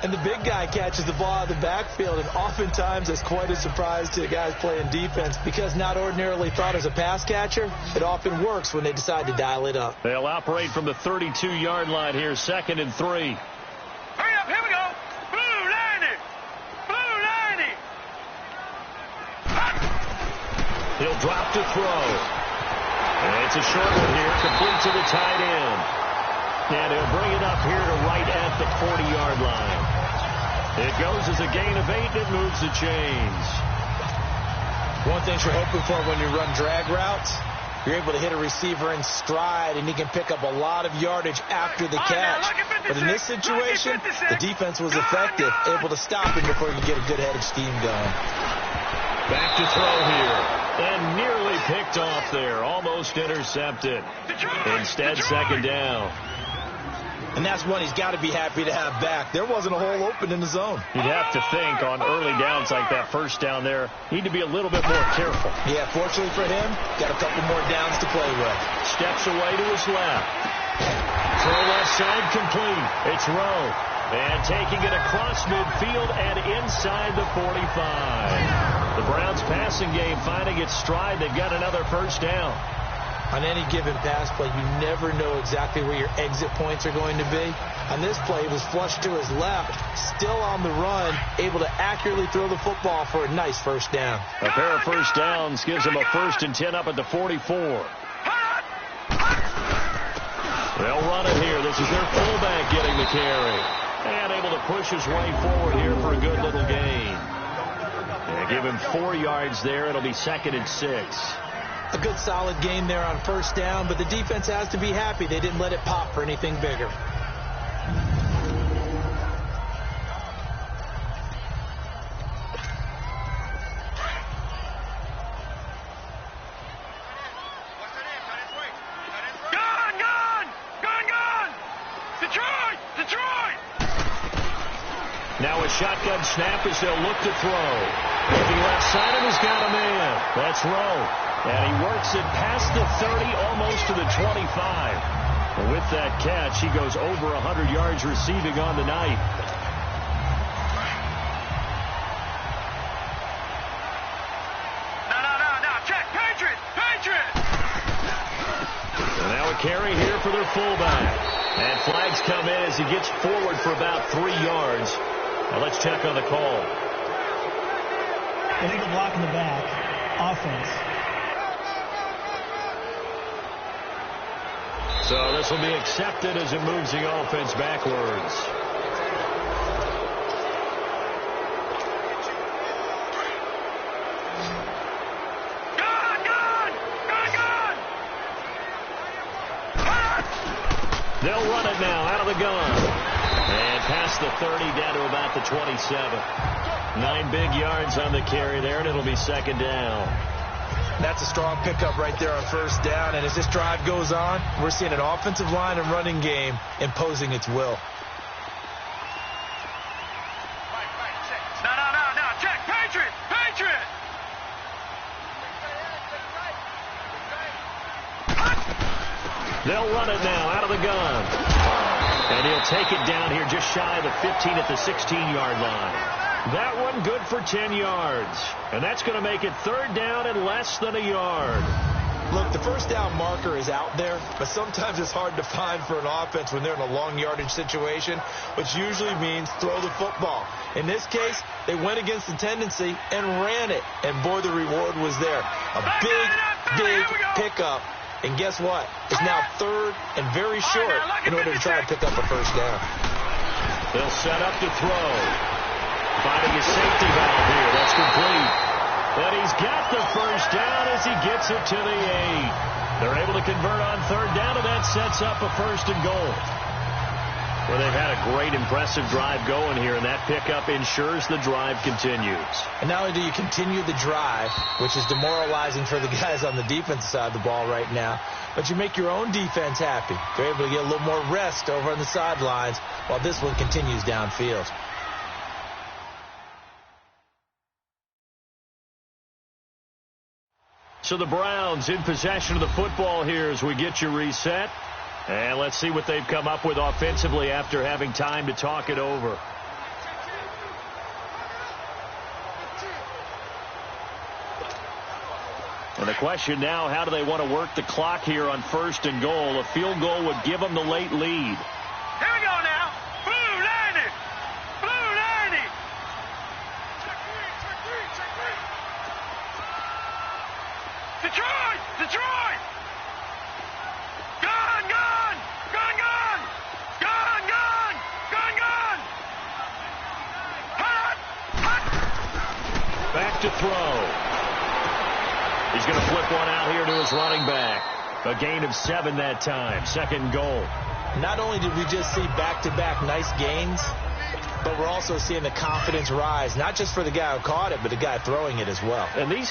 Speaker 3: And the big guy catches the ball out of the backfield, and oftentimes it's quite a surprise to the guys playing defense because not ordinarily thought as a pass catcher, it often works when they decide to dial it up.
Speaker 2: They'll operate from the 32-yard line here, 2nd and 3.
Speaker 4: Hurry up, here we go. Blue 90. Blue 90.
Speaker 2: He'll drop to throw. And it's a short one here, complete to the tight end. And he'll bring it up here to right at the 40-yard line. It goes as a gain of 8. It moves the chains.
Speaker 3: One thing you're hoping for when you run drag routes, you're able to hit a receiver in stride, and he can pick up a lot of yardage after the catch. But in this situation, the defense was effective, able to stop him before you get a good head of steam going.
Speaker 2: Back to throw here. And nearly picked off there. Almost intercepted. Instead, 2nd down.
Speaker 3: And that's one he's got to be happy to have back. There wasn't a hole open in the zone.
Speaker 2: You'd have to think on early downs like that 1st down there, need to be a little bit more careful.
Speaker 3: Yeah, fortunately for him, got a couple more downs to play with.
Speaker 2: Steps away to his left. Throw left side complete. It's Rowe. And taking it across midfield and inside the 45. The Browns passing game finding its stride. They've got another 1st down.
Speaker 3: On any given pass play, you never know exactly where your exit points are going to be. On this play, it was flushed to his left, still on the run, able to accurately throw the football for a nice 1st down.
Speaker 2: A pair of 1st downs gives him a 1st and 10 up at the 44. They'll run it here. This is their fullback getting the carry. And able to push his way forward here for a good little gain. And give him 4 yards there. It'll be 2nd and 6.
Speaker 3: A good solid gain there on 1st down, but the defense has to be happy they didn't let it pop for anything bigger.
Speaker 2: Now a shotgun snap as they'll look to throw. Looking left side, and he's got a man. That's Rowe. And he works it past the 30, almost to the 25. And with that catch, he goes over 100 yards receiving on the night.
Speaker 4: No. Check. Patriot.
Speaker 2: And now a carry here for their fullback. And flags come in as he gets forward for about 3 yards. Now let's check on the call.
Speaker 5: Illegal block in the back. Offense.
Speaker 2: So this will be accepted as it moves the offense backwards. They'll run it now out of the gun. And past the 30 down to about the 27. 9 big yards on the carry there, and it'll be second down.
Speaker 3: That's a strong pickup right there on first down. And as this drive goes on, we're seeing an offensive line and running game imposing its will.
Speaker 4: No. Check. Patriot.
Speaker 2: They'll run it now out of the gun. And he'll take it down here just shy of the 15 at the 16-yard line. That one good for 10 yards. And that's going to make it third down and less than a yard.
Speaker 3: Look, the first down marker is out there, but sometimes it's hard to find for an offense when they're in a long yardage situation, which usually means throw the football. In this case, they went against the tendency and ran it. And boy, the reward was there. A big pickup. And guess what? It's now third and very short in order to try and pick up a first down.
Speaker 2: They'll set up to throw. Finding his safety valve here. That's complete. But he's got the first down as he gets it to the 8. They're able to convert on third down, and that sets up a first and goal. Well, they've had a great, impressive drive going here, and that pickup ensures the drive continues.
Speaker 3: And not only do you continue the drive, which is demoralizing for the guys on the defensive side of the ball right now, but you make your own defense happy. They're able to get a little more rest over on the sidelines while this one continues downfield.
Speaker 2: So the Browns in possession of the football here as we get you reset. And let's see what they've come up with offensively after having time to talk it over. And the question now, how do they want to work the clock here on first and goal? A field goal would give them the late lead.
Speaker 4: Here we go now. Blue 90. Blue 90. Detroit. Gun.
Speaker 2: Back to throw. He's going to flip one out here to his running back. A gain of 7 that time. Second goal.
Speaker 3: Not only did we just see back-to-back nice gains, but we're also seeing the confidence rise, not just for the guy who caught it, but the guy throwing it as well.
Speaker 2: And these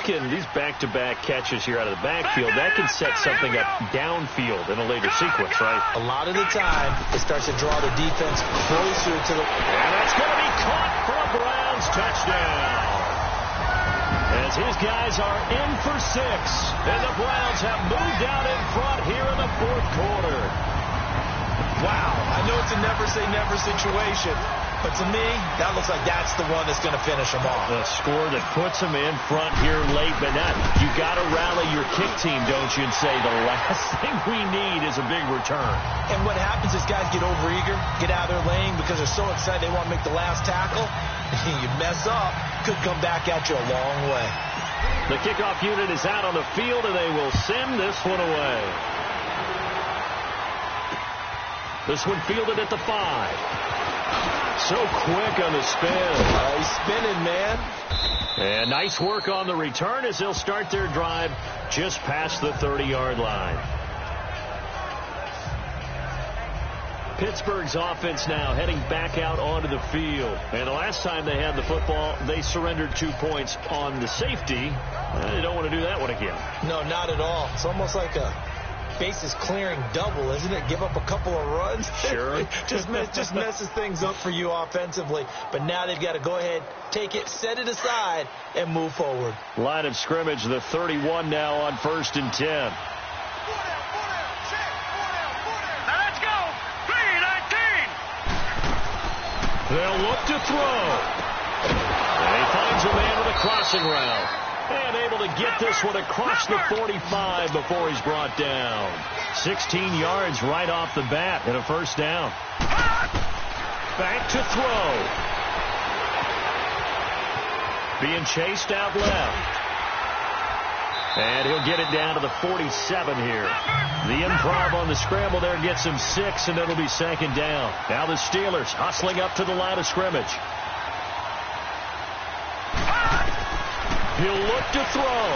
Speaker 2: back-to-back catches here out of the backfield, that can set something up downfield in a later sequence, right?
Speaker 3: A lot of the time, it starts to draw the defense closer to the...
Speaker 2: And that's going to be caught for a Browns touchdown. As his guys are in for 6, and the Browns have moved out in front here in the fourth quarter.
Speaker 3: Wow, I know it's a never-say-never situation, but to me, that looks like that's the one that's going to finish them off.
Speaker 2: The score that puts them in front here late, but not. You got to rally your kick team, don't you, and say the last thing we need is a big return.
Speaker 3: And what happens is guys get overeager, get out of their lane because they're so excited they want to make the last tackle. You mess up, could come back at you a long way.
Speaker 2: The kickoff unit is out on the field, and they will send this one away. This one fielded at the 5. So quick on the spin.
Speaker 3: He's spinning, man.
Speaker 2: And nice work on the return as they'll start their drive just past the 30-yard line. Pittsburgh's offense now heading back out onto the field. And the last time they had the football, they surrendered 2 points on the safety. They don't want to do that one again.
Speaker 3: No, not at all. It's almost like a bases clearing double, isn't it? Give up a couple of runs.
Speaker 2: Sure.
Speaker 3: just messes things up for you offensively. But now they've got to go ahead, take it, set it aside, and move forward.
Speaker 2: Line of scrimmage, the 31 now on 1st and 10.
Speaker 4: Now let's go. 3-19.
Speaker 2: They'll look to throw. And he finds a man with a crossing route. And able to get this one across the 45 before he's brought down. 16 yards right off the bat and a first down. Back to throw. Being chased out left. And he'll get it down to the 47 here. The improv on the scramble there gets him 6, and it'll be 2nd down. Now the Steelers hustling up to the line of scrimmage. He'll look to throw.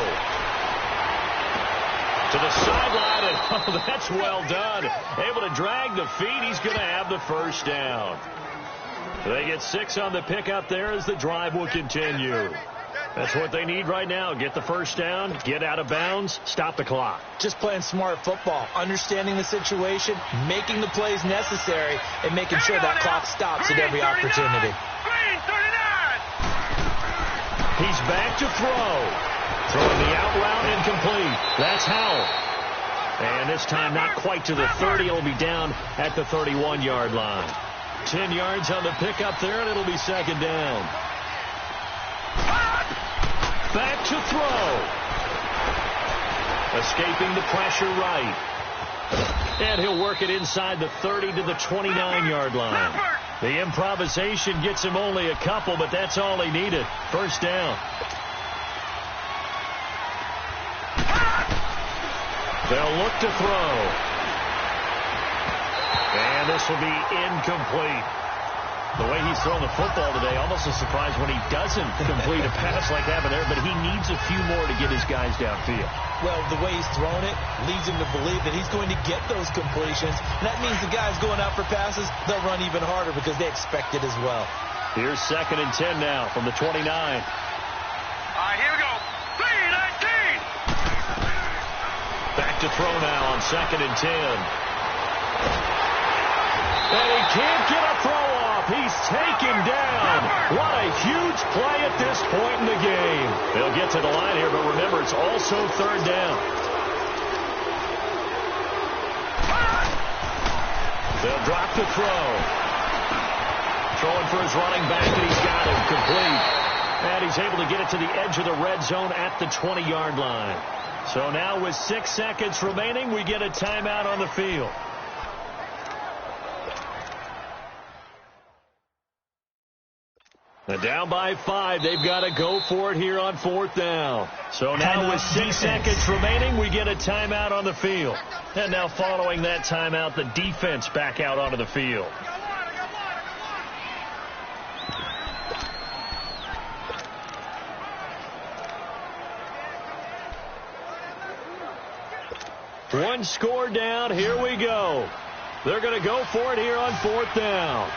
Speaker 2: To the sideline, and oh, that's well done. Able to drag the feet. He's going to have the first down. They get 6 on the pickup there as the drive will continue. That's what they need right now. Get the first down, get out of bounds, stop the clock.
Speaker 3: Just playing smart football, understanding the situation, making the plays necessary, and making sure that clock stops at every opportunity.
Speaker 2: He's back to throw. Throwing the out route incomplete. That's Howell. And this time not quite to the 30. It'll be down at the 31-yard line. 10 yards on the pickup there, and it'll be 2nd down. Back to throw. Escaping the pressure right. And he'll work it inside the 30 to the 29-yard line. The improvisation gets him only a couple, but that's all he needed. First down. They'll look to throw. And this will be incomplete. The way he's thrown the football today, almost a surprise when he doesn't complete a pass like that there, but he needs a few more to get his guys downfield.
Speaker 3: Well, the way he's thrown it leads him to believe that he's going to get those completions. And that means the guys going out for passes, they'll run even harder because they expect it as well.
Speaker 2: Here's 2nd and 10 now from the 29.
Speaker 4: All right, here we go. 3-19.
Speaker 2: Back to throw now on 2nd and 10. And he can't get a throw off. He's taken down. What a huge play at this point in the game. They'll get to the line here, but remember, it's also 3rd down. They'll drop the throw. Throwing for his running back, and he's got him complete. And he's able to get it to the edge of the red zone at the 20-yard line. So now with 6 seconds remaining, we get a timeout on the field. And down by 5, they've got to go for it here on 4th down. So now with 6 seconds remaining, we get a timeout on the field. And now following that timeout, the defense back out onto the field. One score down. Here we go. They're going to go for it here on 4th down.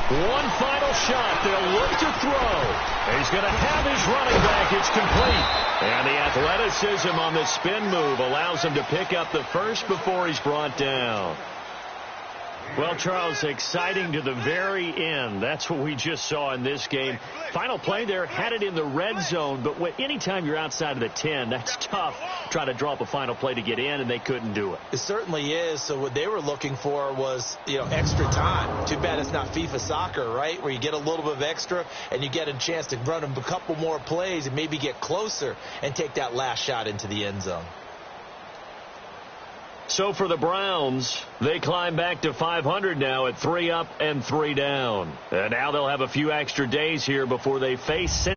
Speaker 2: One final shot. They'll look to throw. He's going to have his running back. It's complete. And the athleticism on the spin move allows him to pick up the first before he's brought down. Well, Charles, exciting to the very end. That's what we just saw in this game. Final play there, had it in the red zone, but anytime you're outside of the 10, that's tough. Try to draw up a final play to get in, and they couldn't do it.
Speaker 3: It certainly is. So what they were looking for was, extra time. Too bad it's not FIFA soccer, right, where you get a little bit of extra and you get a chance to run a couple more plays and maybe get closer and take that last shot into the end zone.
Speaker 2: So for the Browns, they climb back to 500 now at 3 up and 3 down. And now they'll have a few extra days here before they face